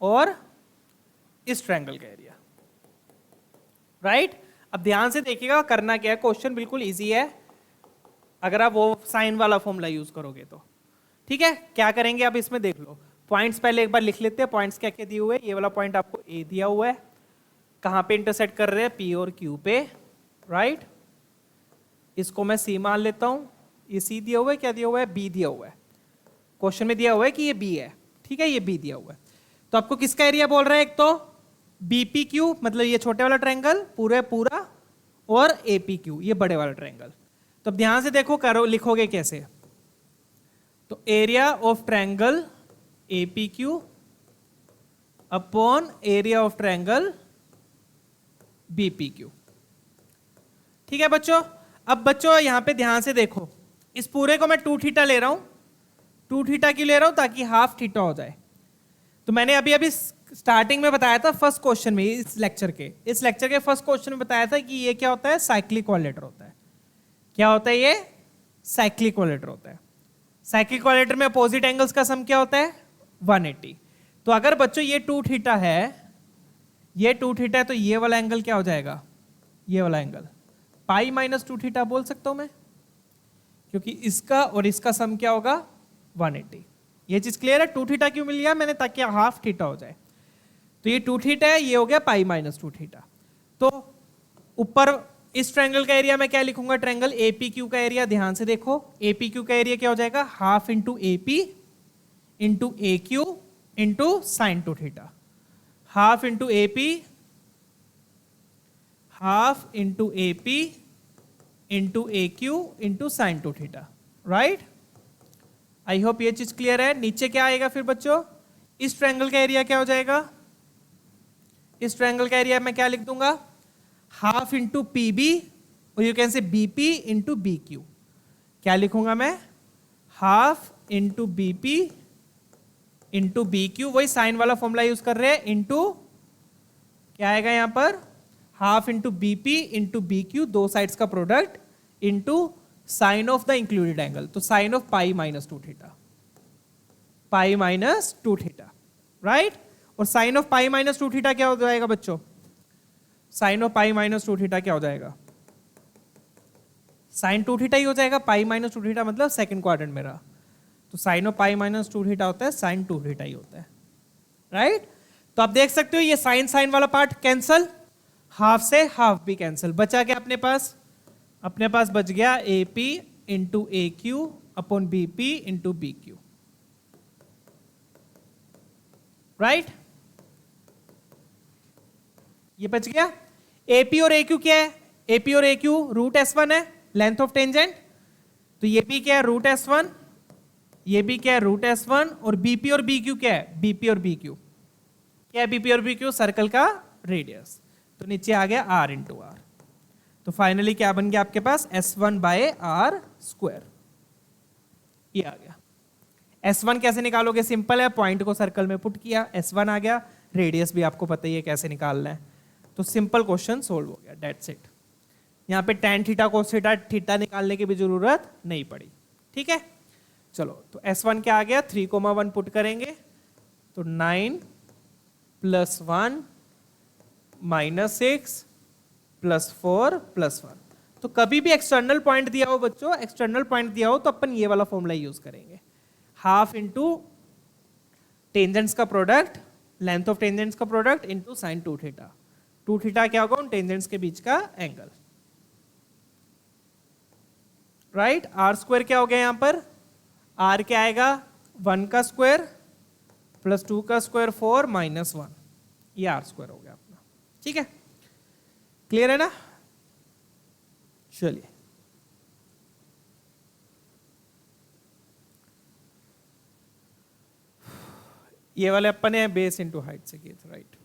और इस ट्रायंगल का एरिया, राइट। अब ध्यान से देखिएगा, करना क्या है, क्वेश्चन बिल्कुल इजी है अगर आप वो साइन वाला फॉर्मूला यूज करोगे तो। ठीक है, क्या करेंगे अब इसमें देख लो। पॉइंट्स पहले एक बार लिख लेते हैं, पॉइंट्स क्या क्या दिए हुए हैं। ये वाला पॉइंट आपको ए दिया हुआ है, कहां पे इंटरसेक्ट कर रहे हैं? पी और क्यू पे, राइट। इसको मैं सी मान लेता हूं। ये सी दिया हुआ है, क्या दिया हुआ है? बी दिया हुआ है। क्वेश्चन में दिया हुआ है कि ये बी है, ठीक है, ये बी दिया हुआ है। तो आपको किसका एरिया बोल रहा है? एक तो बीपी क्यू, मतलब ये छोटे वाला ट्रायंगल पूरे पूरा, और एपी क्यू, ये बड़े वाला ट्रायंगल। तो अब ध्यान से देखो, करो, लिखोगे कैसे? तो area of triangle AP Q upon area of triangle BP Q. ठीक है बच्चों। अब बच्चों यहां पे ध्यान से देखो, इस पूरे को मैं 2 थीटा ले रहा हूं। 2 थीटा क्यों ले रहा हूं? ताकि हाफ थीटा हो जाए। तो मैंने अभी अभी स्टार्टिंग में बताया था, फर्स्ट क्वेश्चन में, इस लेक्चर के फर्स्ट क्वेश्चन में बताया था कि ये क्या होता है? साइक्लिक कोऑर्डिनेटर होता है। क्या होता है ये? साइक्लिक कोऑर्डिनेटर होता है। साइक्लिक कोऑर्डिनेटर में अपोजिट एंगल्स का सम क्या होता है? 180। तो अगर बच्चों ये 2 थीटा है, ये 2 थीटा है, तो ये वाला एंगल क्या हो जाएगा? ये वाला एंगल पाई माइनस 2 थीटा बोल सकता हूं मैं, क्योंकि इसका और इसका सम क्या होगा? 180। ये चीज क्लियर है? 2 थीटा क्यों मिल गया मैंने? ताकि हाफ थीटा हो जाए। तो ये 2 थीटा है, ये हो गया पाई माइनस 2 थीटा। तो ऊपर इस ट्रायंगल का एरिया मैं क्या लिखूंगा? ट्रायंगल एपी क्यू का एरिया। ध्यान से देखो, एपी क्यू का एरिया क्या हो जाएगा? Half into AP into A Q into sine 2 theta. Half into AP, half into AP into A Q into sine 2 theta, right. I hope ये चीज क्लियर है। नीचे क्या आएगा फिर बच्चों? इस ट्रायंगल का एरिया क्या हो जाएगा? इस ट्रायंगल का एरिया मैं क्या लिख दूंगा? हाफ इंटू पी बी, और you can say B P into B Q. क्या लिखूंगा मैं? Half into B P into B Q, वही साइन वाला फॉर्मूला यूज कर रहे हैं, इंटू क्या आएगा यहां पर? Half into B P into B Q, 2 sides का product, into sine of the included angle. तो sine of pi minus 2 theta, pi minus 2 theta, right. और sign of pi minus 2 theta क्या हो जाएगा बच्चों? Sine of pi minus 2 theta क्या हो जाएगा? साइन 2 थीटा ही हो जाएगा। पाई माइनस 2 थीटा मतलब सेकंड क्वाड्रेंट में रहा, तो sine of pi minus 2 theta होता है, साइन 2 थीटा ही होता है, राइट। तो आप देख सकते हो ये साइन साइन वाला पार्ट कैंसल, हाफ से हाफ भी कैंसल, बचा क्या अपने पास? अपने पास बच गया AP into A Q upon B P into B Q, right. ये बच गया। एपी और ए क्यू क्या है? एपी और ए क्यू रूट S1 है, लेंथ ऑफ टेंजेंट। तो ये भी क्या है? रूट S1, ये भी क्या है? Root S1। और बीपी और बी क्यू क्या है? बीपी और बी क्यू क्या है? बीपी और बी क्यू सर्कल का रेडियस। तो नीचे आ गया R इंटू आर। तो फाइनली क्या बन गया आपके पास? S1 bye are square. ये आ गया। S1 कैसे निकालोगे? सिंपल है, पॉइंट को सर्कल में पुट किया, S1 आ गया। रेडियस भी आपको पता ही है कैसे निकालना है। तो सिंपल क्वेश्चन सोल्व हो गया, दैट्स इट। यहाँ पे tan theta cos theta theta निकालने की भी जरूरत नहीं पड़ी, ठीक है। चलो, तो S1 क्या आ गया? 3,1 पुट करेंगे तो 9 + 1 - 6 + 4 + 1। तो कभी भी एक्सटर्नल पॉइंट दिया हो बच्चों, एक्सटर्नल पॉइंट दिया हो तो अपन ये वाला फॉर्मूला यूज करेंगे, हाफ इंटू टेंजेंट्स का प्रोडक्ट, लेंथ ऑफ टेंजेंट्स का product into sine 2 theta. 2 theta क्या होगा? उन टेंजेंट्स के बीच का एंगल, राइट। आर स्क्वायर क्या हो गया यहाँ पर? आर क्या आएगा? 1 का स्क्वायर प्लस 2 का स्क्वायर 4 - 1, ये आर स्क्वायर हो गया अपना, ठीक है। क्लियर है ना? चलिए, ये वाले अपन ने बेस इंटू हाइट से किए थे, राइट।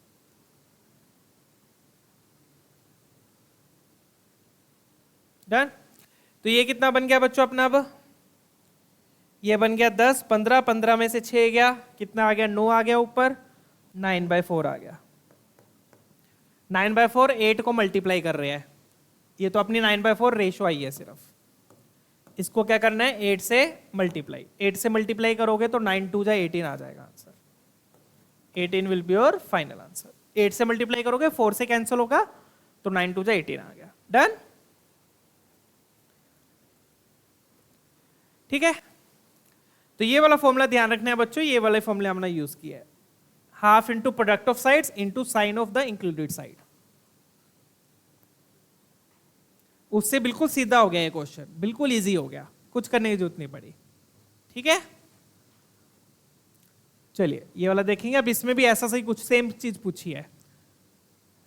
डन। तो ये कितना बन गया बच्चों अपना? अब ये बन गया 10, 15, 15 में से 6 गया, कितना आ गया? 9 आ गया ऊपर, 9/4 आ गया। 9/4 8 को मल्टीप्लाई कर रहे हैं, ये तो अपनी 9/4 रेशो आई है सिर्फ। इसको क्या करना है? 8 से मल्टीप्लाई, 8 से मल्टीप्लाई करोगे तो 9 2 18 आ जाएगा answer. 18 will be your final answer. 8 से मल्टीप्लाई करोगे 4 से कैंसिल होगा तो 9 2 18 आ गया। डन, ठीक है। तो ये वाला फॉर्मूला ध्यान रखना है बच्चों, ये वाले फॉर्मूला हमने यूज किया है, half into product of sides into sine of the included side. उससे बिल्कुल सीधा हो गया ये क्वेश्चन, बिल्कुल इजी हो गया, कुछ करने की जरूरत नहीं पड़ी, ठीक है। चलिए ये वाला देखेंगे। अब इसमें भी ऐसा सही कुछ सेम चीज पूछी है,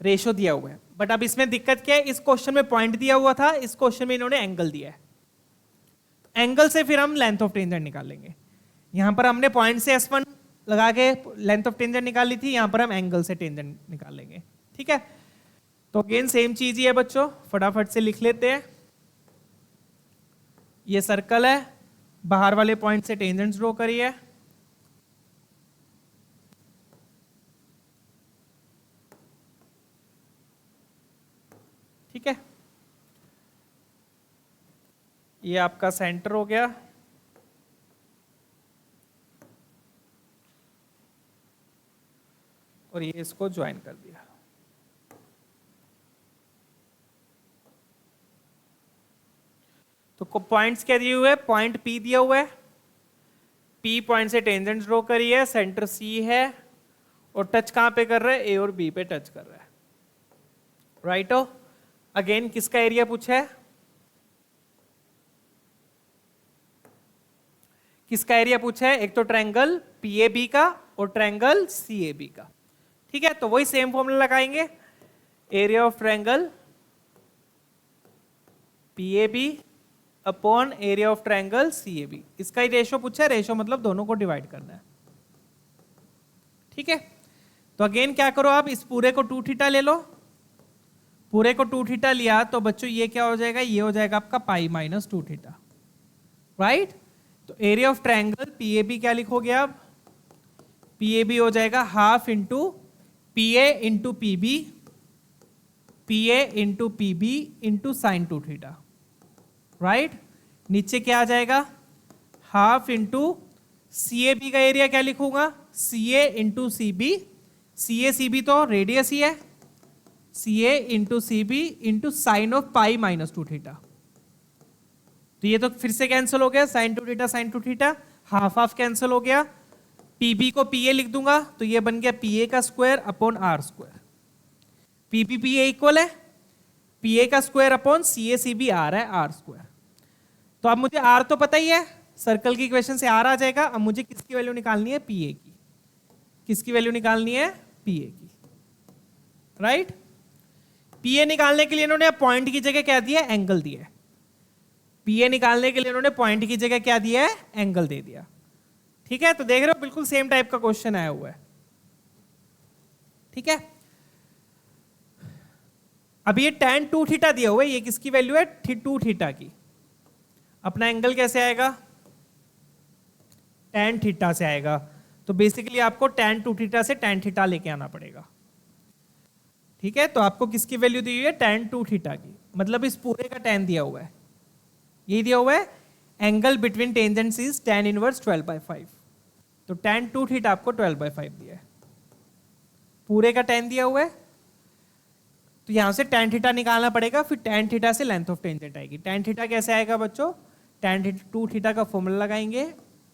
रेशो दिया हुआ है, बट अब इसमें दिक्कत क्या है? इस क्वेश्चन में पॉइंट दिया हुआ था, इस क्वेश्चन में इन्होंने एंगल दिया है। एंगल से फिर हम लेंथ ऑफ टेंजेंट निकालेंगे। यहां पर हमने पॉइंट से S1 लगा के लेंथ ऑफ टेंजेंट निकाली थी, यहां पर हम एंगल से टेंजेंट निकालेंगे, ठीक है। तो अगेन सेम चीज ही है बच्चों, फटाफट से लिख लेते हैं। ये सर्कल है, बाहर वाले पॉइंट से टेंजेंट्स ड्रॉ करिए। ठीक है, ये आपका सेंटर हो गया। और ये इसको ज्वाइन कर दिया। तो पॉइंट्स क्या दिए हुए हैं? पॉइंट P दिया हुआ है, P पॉइंट से टेंजेंट ड्रॉ करिए, सेंटर C है और टच कहां पे कर रहा है? A और B पे टच कर रहा है, राइट हो। अगेन किसका एरिया पूछा है? किसका एरिया पूछा है? एक तो ट्रायंगल PAB का और ट्रायंगल CAB का, ठीक है। तो वही सेम फॉर्मूला लगाएंगे, area of triangle PAB upon area of triangle CAB। इसका ही रेशो पूछा है, रेशो मतलब दोनों को डिवाइड करना है, ठीक है। तो अगेन क्या करो आप, इस पूरे को 2 थीटा ले लो, पूरे को 2 थीटा लिया तो बच्चों ये क्या हो जाएगा? ये हो जाएगा आपका पाई माइनस 2 थीटा, राइट। तो एरिया ऑफ ट्रायंगल PAB क्या लिखोगे आप? PAB हो जाएगा half into PA into PB, PA into PB into sine 2 theta, right. नीचे क्या आ जाएगा? हाफ इंटू CAB का एरिया क्या लिखूंगा? CA into CB, CA CB तो रेडियस ही है, CA into CB into sine of pi minus 2 theta. तो ये तो फिर से कैंसिल हो गया, sine 2 theta sine 2 theta, half half cancel हो गया। PB को PA लिख दूंगा तो ये बन गया PA का square upon R square. PA equal है PA का स्क्वायर अपॉन CA CB आ रहा है R स्क्वायर। तो अब मुझे आर तो पता ही है, सर्कल की इक्वेशन से आर आ जाएगा। अब मुझे किसकी वैल्यू निकालनी है? पी ए की। किसकी वैल्यू निकालनी है? पी ए की, राइट। पी ए निकालने के लिए इन्होंने पॉइंट की जगह क्या दिया? एंगल दिया। पी ए निकालने के लिए इन्होंने पॉइंट की जगह क्या दिया है? एंगल दे दिया। ठीक है, तो देख रहे हो बिल्कुल सेम टाइप का क्वेश्चन आया हुआ है। ठीक है, अब ये tan 2 थीटा दिया हुआ है, ये किसकी वैल्यू है? 2 थीटा की। अपना एंगल कैसे आएगा? tan थीटा से आएगा। तो बेसिकली आपको tan 2 थीटा से tan थीटा लेके आना पड़ेगा। ठीक है, तो आपको किसकी वैल्यू दी हुई है? tan 2 थीटा की। मतलब इस पूरे का tan दिया हुआ है, यही दिया हुआ है, angle between tangents is tan inverse 12/5। तो tan 2 थीटा आपको 12/5 दिया है, पूरे का tan दिया हुआ है। तो यहां से tan थीटा निकालना पड़ेगा, फिर tan थीटा से लेंथ ऑफ टेंजेंट आएगी। tan थीटा कैसे आएगा बच्चों? tan 2 थीटा का फॉर्मूला लगाएंगे,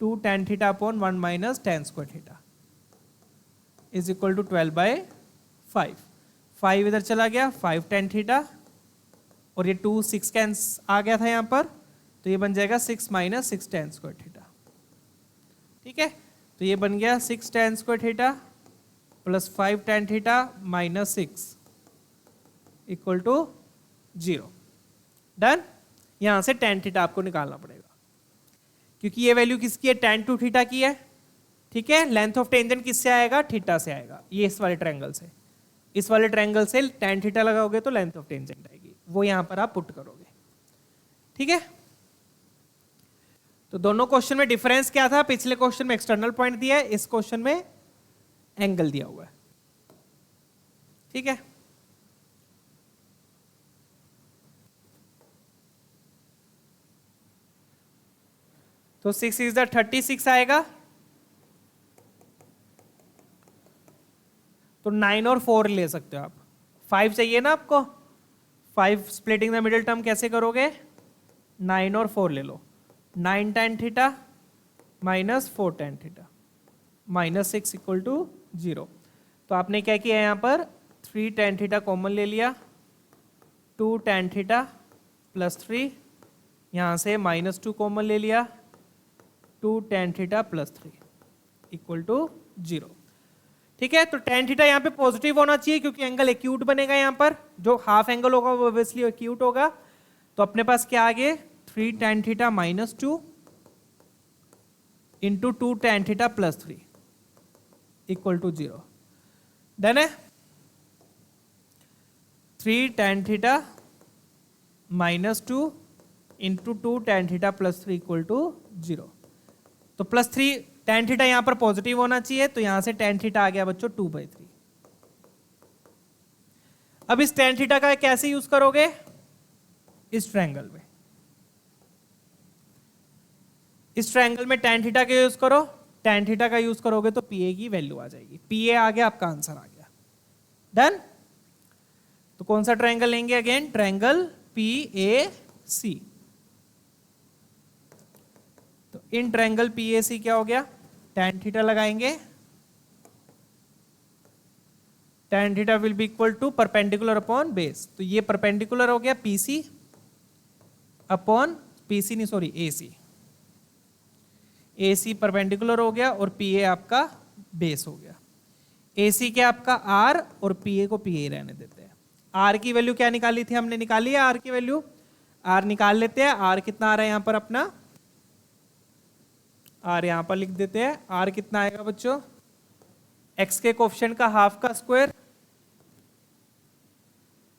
2 tan theta upon 1 minus tan square theta is equal to 12/5। 5 इधर चला गया, 5 tan थीटा, और ये 2 6 कैंस आ गया था यहाँ पर, तो ये बन जाएगा 6 माइनस 6 tan स्क्वायर थीटा। ठीक है, तो ये बन गया 6 tan square theta plus 5 tan theta minus 6 equal to 0। Done. यहां से tan थीटा आपको निकालना पड़ेगा, क्योंकि ये वैल्यू किसकी है? tan 2 थीटा की है। ठीक है, लेंथ ऑफ टेंजेंट किससे आएगा? थीटा से आएगा, ये इस वाले ट्रायंगल से। इस वाले ट्रायंगल से tan थीटा लगाओगे तो लेंथ ऑफ टेंजेंट आएगी, वो यहां पर आप पुट करोगे। ठीक है, तो दोनों क्वेश्चन में डिफरेंस क्या था? पिछले क्वेश्चन में एक्सटर्नल पॉइंट दिया है, इस क्वेश्चन में एंगल दिया हुआ है। ठीक है, तो 6 इज द 36 आएगा, तो 9 और 4 ले सकते हो आप। 5 चाहिए ना आपको? 5 स्प्लिटिंग द मिडिल टर्म कैसे करोगे? 9 और 4 ले लो। 9 tan theta minus 4 tan theta minus 6 equal to 0। तो आपने क्या किया यहाँ पर? 3 tan थीटा कॉमन ले लिया, 2 tan थीटा प्लस 3, यहाँ से माइनस 2 कॉमन ले लिया, 2 tan theta plus 3 equal to 0। ठीक है, तो tan थीटा यहाँ पे पॉजिटिव होना चाहिए, क्योंकि एंगल एक्यूट बनेगा। यहाँ पर जो हाफ एंगल होगा वो ऑब्वियसली एक्यूट होगा। तो अपने पास क्या आगे? 3 tan theta minus 2 into 2 tan theta plus 3 equal to 0। Done है। 3 tan theta minus 2 into 2 tan theta plus 3 equal to 0। तो प्लस 3 tan थीटा यहां पर पॉजिटिव होना चाहिए, तो यहां से tan थीटा आ गया बच्चों 2/3। अब इस tan थीटा का कैसे यूज करोगे? इस ट्रायंगल में, इस ट्रायंगल में tan थीटा का यूज करो। tan थीटा का यूज करोगे तो पी ए की वैल्यू आ जाएगी। पी ए आ गया, आपका आंसर आ गया। डन। तो कौन सा ट्रायंगल लेंगे? अगेन ट्रायंगल पी ए सी। तो इन ट्रायंगल पी ए सी क्या हो गया? tan थीटा लगाएंगे, tan theta will be equal to perpendicular upon base. तो ये परपेंडिकुलर हो गया पीसी अपॉन पीसी नहीं सॉरी एसी। एसी परपेंडिकुलर हो गया और पीए आपका बेस हो गया। एसी क्या आपका आर, और पीए को पीए रहने देते हैं। आर की वैल्यू क्या निकाली थी हमने? निकाली है आर की वैल्यू। आर निकाल लेते हैं। आर कितना आ रहा है यहां पर अपना? आर यहां पर लिख देते हैं। आर कितना आएगा बच्चों? एक्स के कोफिशिएंट का हाफ का स्क्वायर,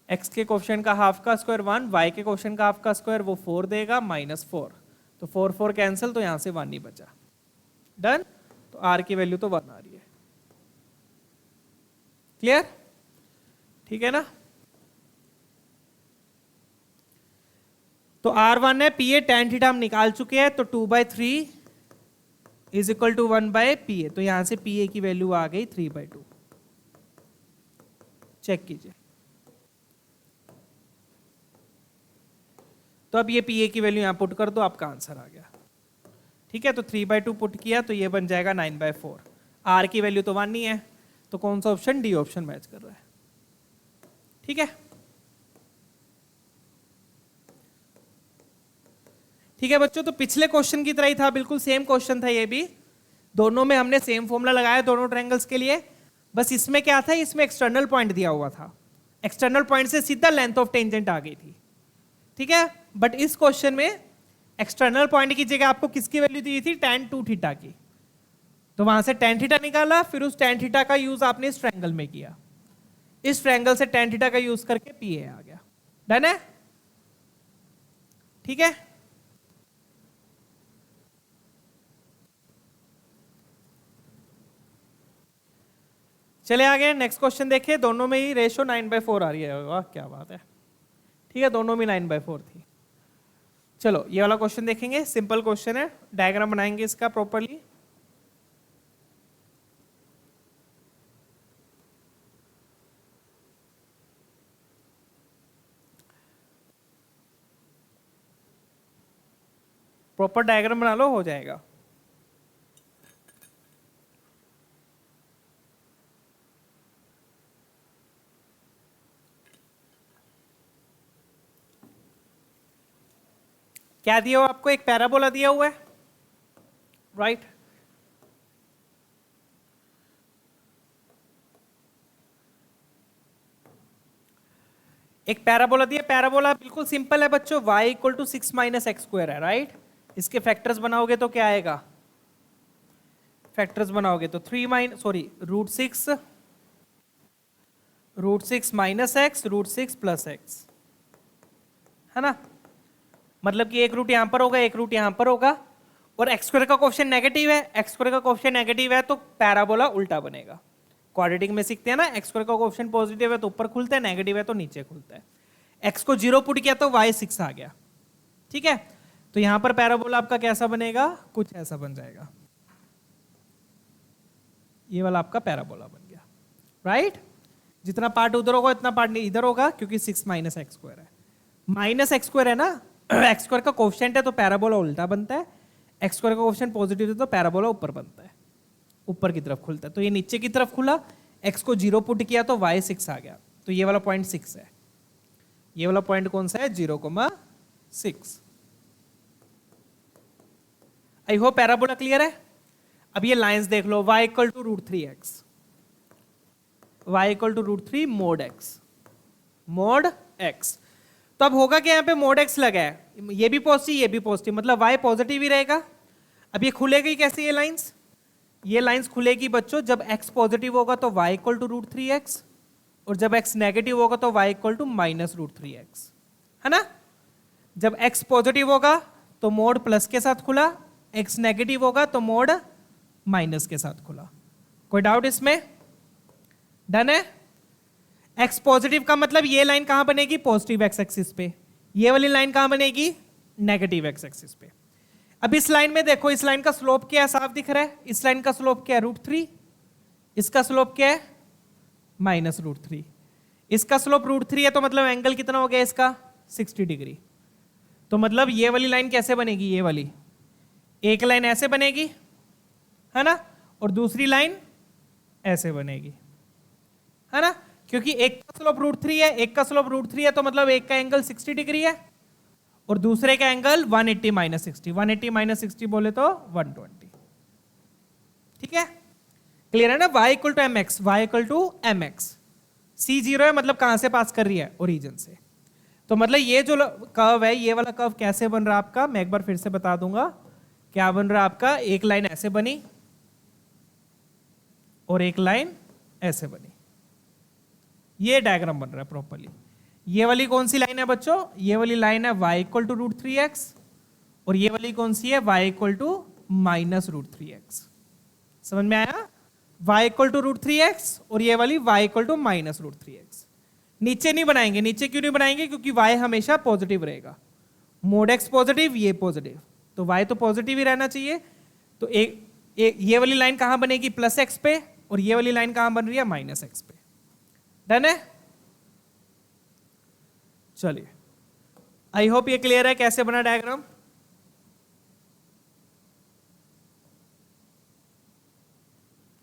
एक्स के कोफिशिएंट का हाफ का स्क्वायर 1, वाई के कोफिशिएंट का हाफ का स्क्वायर वो 4 देगा माइनस 4। तो 4 4 कैंसिल, तो यहां से 1 ही बचा। डन। तो आर की वैल्यू तो 1 आ रही है। क्लियर? ठीक है ना? तो R1 है, पी ए tan थीटा हम निकाल चुके हैं, तो 2/3 इज इक्वल टू 1/पी ए। तो यहां से पी ए की वैल्यू आ गई 3/2। चेक कीजिए। तो अब ये पी ए की वैल्यू यहां पुट कर दो, आपका आंसर आ गया। ठीक है, तो 3/2 पुट किया तो ये बन जाएगा 9/4। आर की वैल्यू तो 1 ही है, तो कौन सा ऑप्शन? डी ऑप्शन मैच कर रहा है। ठीक है, ठीक है बच्चों, तो पिछले क्वेश्चन की तरह ही था, बिल्कुल सेम क्वेश्चन था ये भी। दोनों में हमने सेम फॉर्मूला लगाया दोनों ट्रायंगल्स के लिए। बस इसमें क्या था, इसमें एक्सटर्नल पॉइंट दिया हुआ था, एक्सटर्नल पॉइंट से सीधा लेंथ ऑफ टेंजेंट आ गई थी। ठीक है, बट इस क्वेश्चन में एक्सटर्नल पॉइंट की जगह आपको किसकी वैल्यू दी थी, tan 2 थीटा की। तो वहां से tan थीटा निकाला, फिर उस tan थीटा का यूज आपने इस ट्रायंगल में किया, इस ट्रायंगल से tan थीटा का यूज करके PA आ गया। डन है? ठीक है, चले आगे नेक्स्ट क्वेश्चन देखिए। दोनों में ही रेशो 9/4 आ रही है, वाह क्या बात है। ठीक है, दोनों में 9/4 थी। चलो ये वाला क्वेश्चन देखेंगे, सिंपल क्वेश्चन है, डायग्राम बनाएंगे इसका प्रॉपर्ली। प्रॉपर डायग्राम बना लो, हो जाएगा। क्या दिया हुआ आपको, एक पैराबोला दिया हुआ है, राइट। एक पैराबोला दिया, पैराबोला बिल्कुल सिंपल है बच्चों, y equal to 6 minus x square है, राइट। इसके फैक्टर्स बनाओगे तो क्या आएगा, फैक्टर्स बनाओगे तो √6 माइनस एक्स √6 प्लस एक्स, है ना। मतलब कि एक रूट यहां पर होगा, एक रूट यहां पर होगा, और एक्स स्क्वायर का कोएफिशिएंट नेगेटिव है, एक्स स्क्वायर का कोएफिशिएंट नेगेटिव है तो पैराबोला उल्टा बनेगा। क्वाड्रेटिक में सीखते हैं ना, एक्स स्क्वायर का कोएफिशिएंट पॉजिटिव है तो ऊपर खुलता है, नेगेटिव है तो नीचे खुलता है। एक्स को 0 पुट किया तो y 6 आ गया। ठीक है, तो यहां पर पैराबोला आपका कैसा बनेगा, कुछ ऐसा बन जाएगा, ये वाला आपका पैराबोला बन गया, राइट। जितना पार्ट उधर होगा इतना पार्ट इधर होगा, क्योंकि 6 माइनस एक्स स्क्वायर है, माइनस एक्स स्क्वायर है ना, एक्स स्क्वायर का कोएफिशिएंट है तो पैराबोला उल्टा बनता है, एक्स स्क्वायर का कोएफिशिएंट पॉजिटिव है तो पैराबोला ऊपर बनता है, ऊपर की तरफ खुलता है। तो ये नीचे की तरफ खुला, एक्स को 0 पुट किया तो y 6 आ गया, तो ये वाला पॉइंट 6 है, ये वाला पॉइंट कौन सा है, 0,6। आई होप पैराबोला क्लियर है। अब ये लाइंस देख लो, y equal to √3x, y equal to √3 mod x। तो अब होगा क्या, यहाँ पे मोड x लगा है, ये भी पॉजिटिव ये भी पॉजिटिव, मतलब y पॉजिटिव ही रहेगा। अब ये खुलेगी कैसे ये लाइंस खुलेगी बच्चों, जब x पॉजिटिव होगा तो y इक्वल टू √3x, और जब x नेगेटिव होगा तो y equal to minus √3x, है ना। जब x पॉजिटिव होगा तो मोड प्लस के साथ खुला, x नेगेटिव होगा तो मोड माइनस के साथ खुला। कोई डाउट इसमें? डन है। x पॉजिटिव का मतलब ये लाइन कहां बनेगी, पॉजिटिव x एक्सिस पे, ये वाली लाइन कहां बनेगी, नेगेटिव x एक्सिस पे। अब इस लाइन में देखो, इस लाइन का स्लोप क्या है, साफ दिख रहा है, इस लाइन का स्लोप क्या है, √3, इसका स्लोप क्या है, माइनस √3, इसका स्लोप √3 है, तो मतलब एंगल कितना हो गया इसका, 60 डिग्री। तो मतलब ये वाली लाइन कैसे बनेगी, ये वाली एक लाइन ऐसे बनेगी, है ना, और दूसरी लाइन ऐसे बनेगी, है ना, क्योंकि एक का स्लोप √3 है, एक का स्लोप √3 है, तो मतलब एक का एंगल 60 डिग्री है और दूसरे का एंगल 180 माइनस 60, 180 माइनस 60 बोले तो 120। ठीक है, क्लियर है ना। y equal to mx, y equal to mx, c 0 है, मतलब कहां से पास कर रही है, ओरिजिन से। तो मतलब ये जो कर्व है, ये वाला कर्व कैसे बन रहा है आपका, मैं एक बार फिर से बता दूंगा, क्या बन रहा है आपका, एक लाइन ऐसे बनी और एक लाइन ऐसे बनी, ये डायग्राम बन रहा है प्रॉपर्ली। ये वाली कौन सी लाइन है बच्चों, ये वाली लाइन है y इक्वल टू √3x, और ये वाली कौन सी है, y equal to minus √3x। समझ में आया, y इक्वल टू √3x और ये वाली y equal to minus √3x। नीचे नहीं बनाएंगे, नीचे क्यों नहीं बनाएंगे, क्योंकि y हमेशा पॉजिटिव रहेगा, मोड x पॉजिटिव, ये पॉजिटिव, तो y तो पॉजिटिव ही रहना चाहिए। तो ये वाली लाइन कहां बनेगी, प्लस x पे, और ये वाली लाइन कहां बन रही है, माइनस x पे। डन है। चलिए, आई होप ये क्लियर है कैसे बना डायग्राम।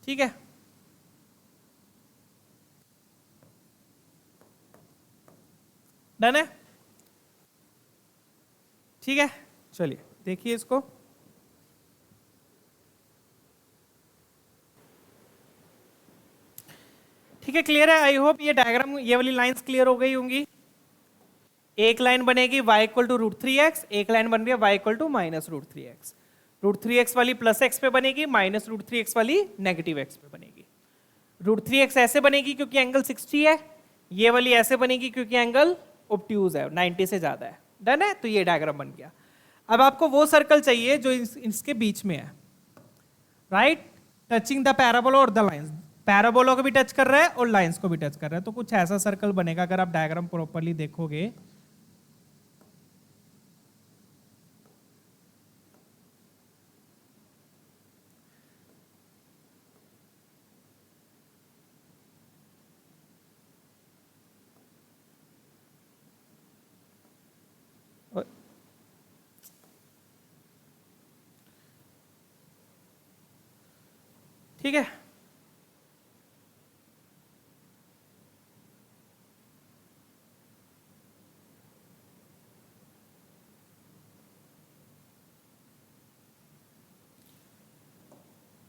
ठीक है, डन है, ठीक है। चलिए देखिए इसको। ठीक है, क्लियर है? आई होप ये डायग्राम, ये वाली लाइंस क्लियर हो गई होंगी। एक लाइन बनेगी y इक्वल टू √3x, एक लाइन बन रही है y equal to -√3x। √3x वाली प्लस x पे बनेगी, -√3x वाली नेगेटिव x पे बनेगी। √3x ऐसे बनेगी क्योंकि एंगल 60 है, ये वाली ऐसे बनेगी क्योंकि एंगल ऑब्ट्यूज है, 90 से ज्यादा है। डन है? तो ये डायग्राम बन गया। अब आपको वो सर्कल चाहिए जो इसके बीच में है, राइट, टचिंग द पैराबोला और द लाइंस। पैराबोला को भी टच कर रहा है और लाइंस को भी टच कर रहा है, तो कुछ ऐसा सर्कल बनेगा अगर आप डायग्राम प्रॉपरली देखोगे। ठीक है,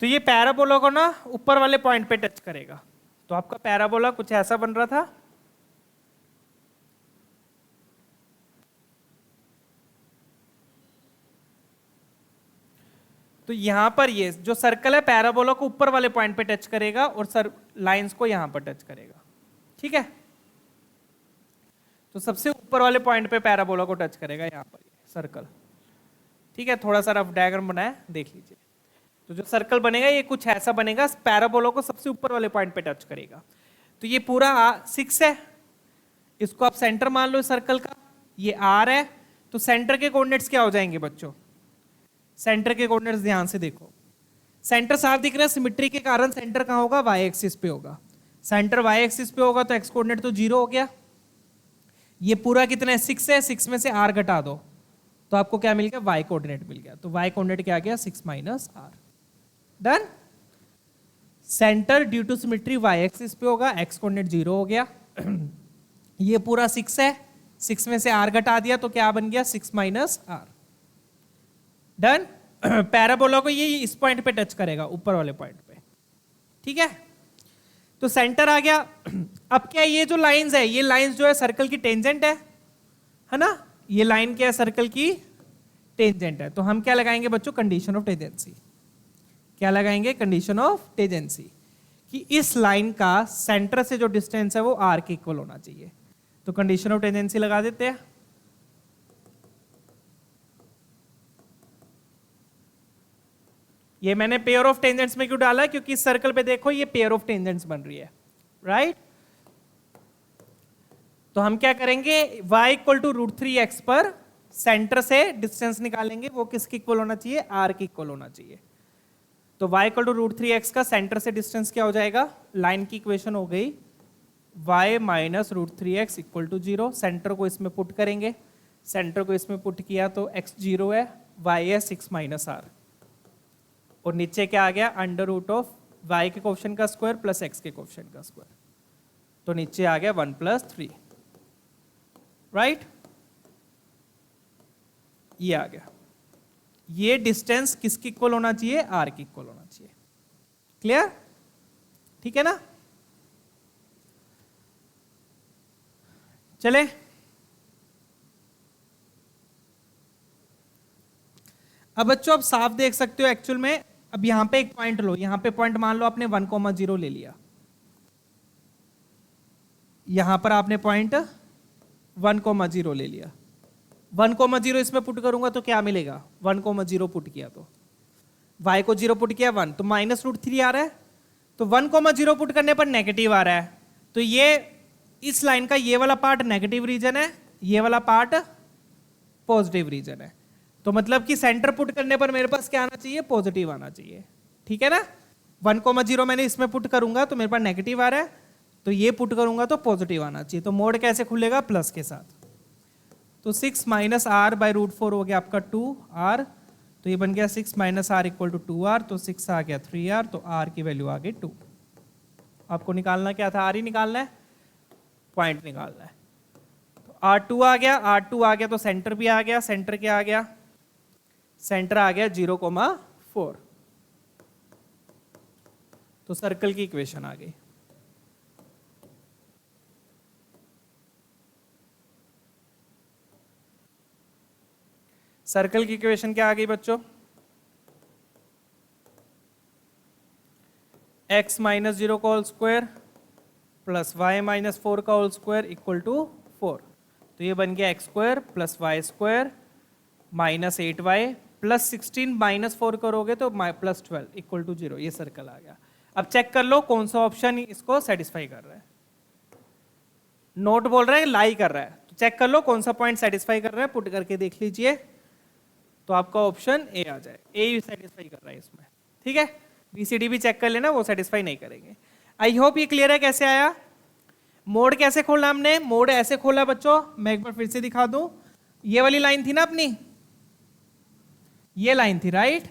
तो ये पैराबोला को ना ऊपर वाले पॉइंट पे टच करेगा। तो आपका पैराबोला कुछ ऐसा बन रहा था, तो यहां पर ये जो सर्कल है पैराबोला को ऊपर वाले पॉइंट पे टच करेगा और लाइंस को यहां पर टच करेगा। ठीक है, तो सबसे ऊपर वाले पॉइंट पे पैराबोला को टच करेगा यहां पर सर्कल। ठीक है, थोड़ा सा रफ डायग्राम बनाया, देख लीजिए। तो जो सर्कल बनेगा ये कुछ ऐसा बनेगा, पैराबोला को सबसे ऊपर वाले पॉइंट पे टच करेगा। तो ये पूरा 6 है, इसको आप सेंटर मान लो सर्कल का, ये R है। तो सेंटर के कोऑर्डिनेट्स क्या हो जाएंगे बच्चों? सेंटर के कोऑर्डिनेट्स ध्यान से देखो, सेंटर साफ दिख रहा है, सिमेट्री के कारण सेंटर कहां होगा? y एक्सिस पे होगा। सेंटर y एक्सिस पे होगा तो x कोऑर्डिनेट तो 0 हो गया। ये पूरा कितना है? 6 है, 6 में से r घटा दो तो आपको क्या मिल गया? y कोऑर्डिनेट मिल गया। तो y कोऑर्डिनेट क्या आ गया? 6 - r। Done. Centre due to symmetry y axis पे होगा, x कोऑर्डिनेट 0 हो गया। ये पूरा 6 है, 6 में से r घटा दिया तो क्या बन गया? 6 - r। डन। पैराबोला को ये इस पॉइंट पे टच करेगा, ऊपर वाले पॉइंट पे। ठीक है, तो सेंटर आ गया। अब क्या ये जो लाइंस है, ये लाइंस जो है सर्कल की टेंजेंट है ना? ये लाइन क्या है? सर्कल की टेंजेंट है। तो हम क्या लगाएंगे बच्चों? Condition of tangency. क्या लगाएंगे? कंडीशन ऑफ टेंजेंसी, कि इस लाइन का सेंटर से जो डिस्टेंस है वो r के इक्वल होना चाहिए। तो कंडीशन ऑफ टेंजेंसी लगा देते हैं। ये मैंने पेयर ऑफ टेंजेंट्स में क्यों डाला? क्योंकि इस सर्कल पे देखो ये पेयर ऑफ टेंजेंट्स बन रही है, राइट। तो हम क्या करेंगे? y इक्वल टू √3x पर सेंटर से डिस्टेंस निकालेंगे, वो किसके इक्वल होना चाहिए? r के इक्वल होना चाहिए। तो y इक्वल टू √3x का सेंटर से डिस्टेंस क्या हो जाएगा? लाइन की इक्वेशन हो गई y - √3x equal to 0। Centre को इसमें पुट करेंगे, सेंटर को इसमें पुट किया तो x 0 है, y है 6 - r, और नीचे क्या आ गया? अंडर रूट ऑफ y के कोएफिशिएंट का स्क्वायर प्लस x के कोएफिशिएंट का स्क्वायर। तो नीचे आ गया 1 + 3, राइट। ये आ गया। ये डिस्टेंस किसके इक्वल होना चाहिए? r के इक्वल होना चाहिए। क्लियर? ठीक है ना? चले, अब बच्चों आप साफ देख सकते हो एक्चुअल में। अब यहां पे एक पॉइंट लो, यहां पे पॉइंट मान लो आपने 1,0 ले लिया, यहां पर आपने पॉइंट 1,0 ले लिया। 1,0 इसमें पुट करूंगा तो क्या मिलेगा? 1,0 पुट किया तो y को 0 पुट किया 1, तो -√3 आ रहा है। तो 1,0 पुट करने पर नेगेटिव आ रहा है। तो ये इस लाइन का ये वाला पार्ट नेगेटिव रीजन है, ये वाला पार्ट पॉजिटिव रीजन है। तो मतलब कि सेंटर पुट करने पर मेरे पास क्या आना चाहिए? पॉजिटिव आना चाहिए। ठीक है ना? 1,0 मैंने इसमें पुट करूंगा तो मेरे पास नेगेटिव आ रहा है, तो ये पुट करूंगा तो पॉजिटिव आना चाहिए। तो मोड कैसे खुलेगा? प्लस के साथ। तो 6 - r/√4 हो गया आपका 2r। तो ये बन गया 6 - r इक्वल टू 2r। तो 6 आ गया 3r, तो r की वैल्यू आ गई 2। आपको निकालना क्या था? r ही निकालना है, पॉइंट निकालना है। तो r2 आ गया, r2 आ गया तो सेंटर भी आ गया। सेंटर क्या आ गया? सेंटर आ गया 0,4, तो सर्कल की इक्वेशन आ गई। सर्कल की इक्वेशन क्या आ गई बच्चों? x माइनस 0 का whole square plus y minus 4 का होल स्क्वायर इक्वल टू 4। तो ये बन गया x square plus y square minus 8y plus 16 minus 4 करोगे तो प्लस 12 इक्वल टू 0। ये सर्कल आ गया। अब चेक कर लो कौन सा ऑप्शन इसको सेटिस्फाई कर रहा है। नोट बोल रहा है, लाई कर रहा है, तो चेक कर लो कौन सा पॉइंट सेटिस्फाई कर रहा है, पुट करके देख लीजिए। तो आपका ऑप्शन ए आ जाए, ए ही सेटिस्फाई कर रहा है इसमें। ठीक है, बीसीडी भी चेक कर लेना, वो सेटिस्फाई नहीं करेंगे। आई होप ये क्लियर है कैसे आया। मोड कैसे खोला हमने? मोड ऐसे खोला बच्चों, मैं एक बार फिर से दिखा दूं। ये वाली लाइन थी ना अपनी, ये लाइन थी राइट।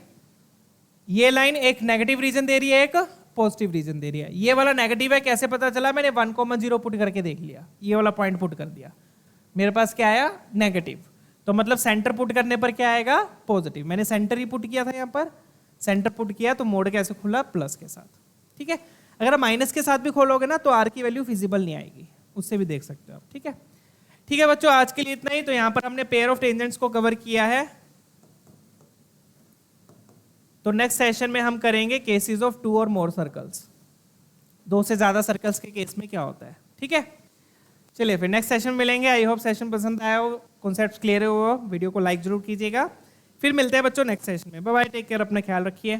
ये लाइन एक नेगेटिव रीजन दे रही है, एक पॉजिटिव रीजन दे रही है। ये वाला नेगेटिव है, कैसे पता चला? मैंने 1,0 पुट करके देख लिया, ये वाला पॉइंट पुट कर दिया, मेरे पास क्या आया? नेगेटिव। तो मतलब सेंटर पुट करने पर क्या आएगा? पॉजिटिव। मैंने सेंटर ही पुट किया था, यहाँ पर सेंटर पुट किया, तो मोड कैसे खुला? प्लस के साथ। ठीक है, अगर आप माइनस के साथ भी खोलोगे ना तो आर की वैल्यू फिजिबल नहीं आएगी, उससे भी देख सकते हो आप। ठीक है, ठीक है बच्चों, आज के लिए इतना ही। तो यहाँ पर हमने पेयर ऑफ टेंजेंट्स को कवर किया है। तो नेक्स्ट सेशन में हम करेंगे केसेस ऑफ 2 और मोर सर्कल्स, 2 से ज्यादा सर्कल्स के केस में क्या होता है। ठीक है, चलिए फिर नेक्स्ट सेशन में मिलेंगे। आई होप सेशन पसंद आया हो, कॉन्सेप्ट्स क्लियर हुए हो। वीडियो को लाइक जरूर कीजिएगा। फिर मिलते हैं बच्चों नेक्स्ट सेशन में। बाय बाय, टेक केयर, अपना ख्याल रखिए।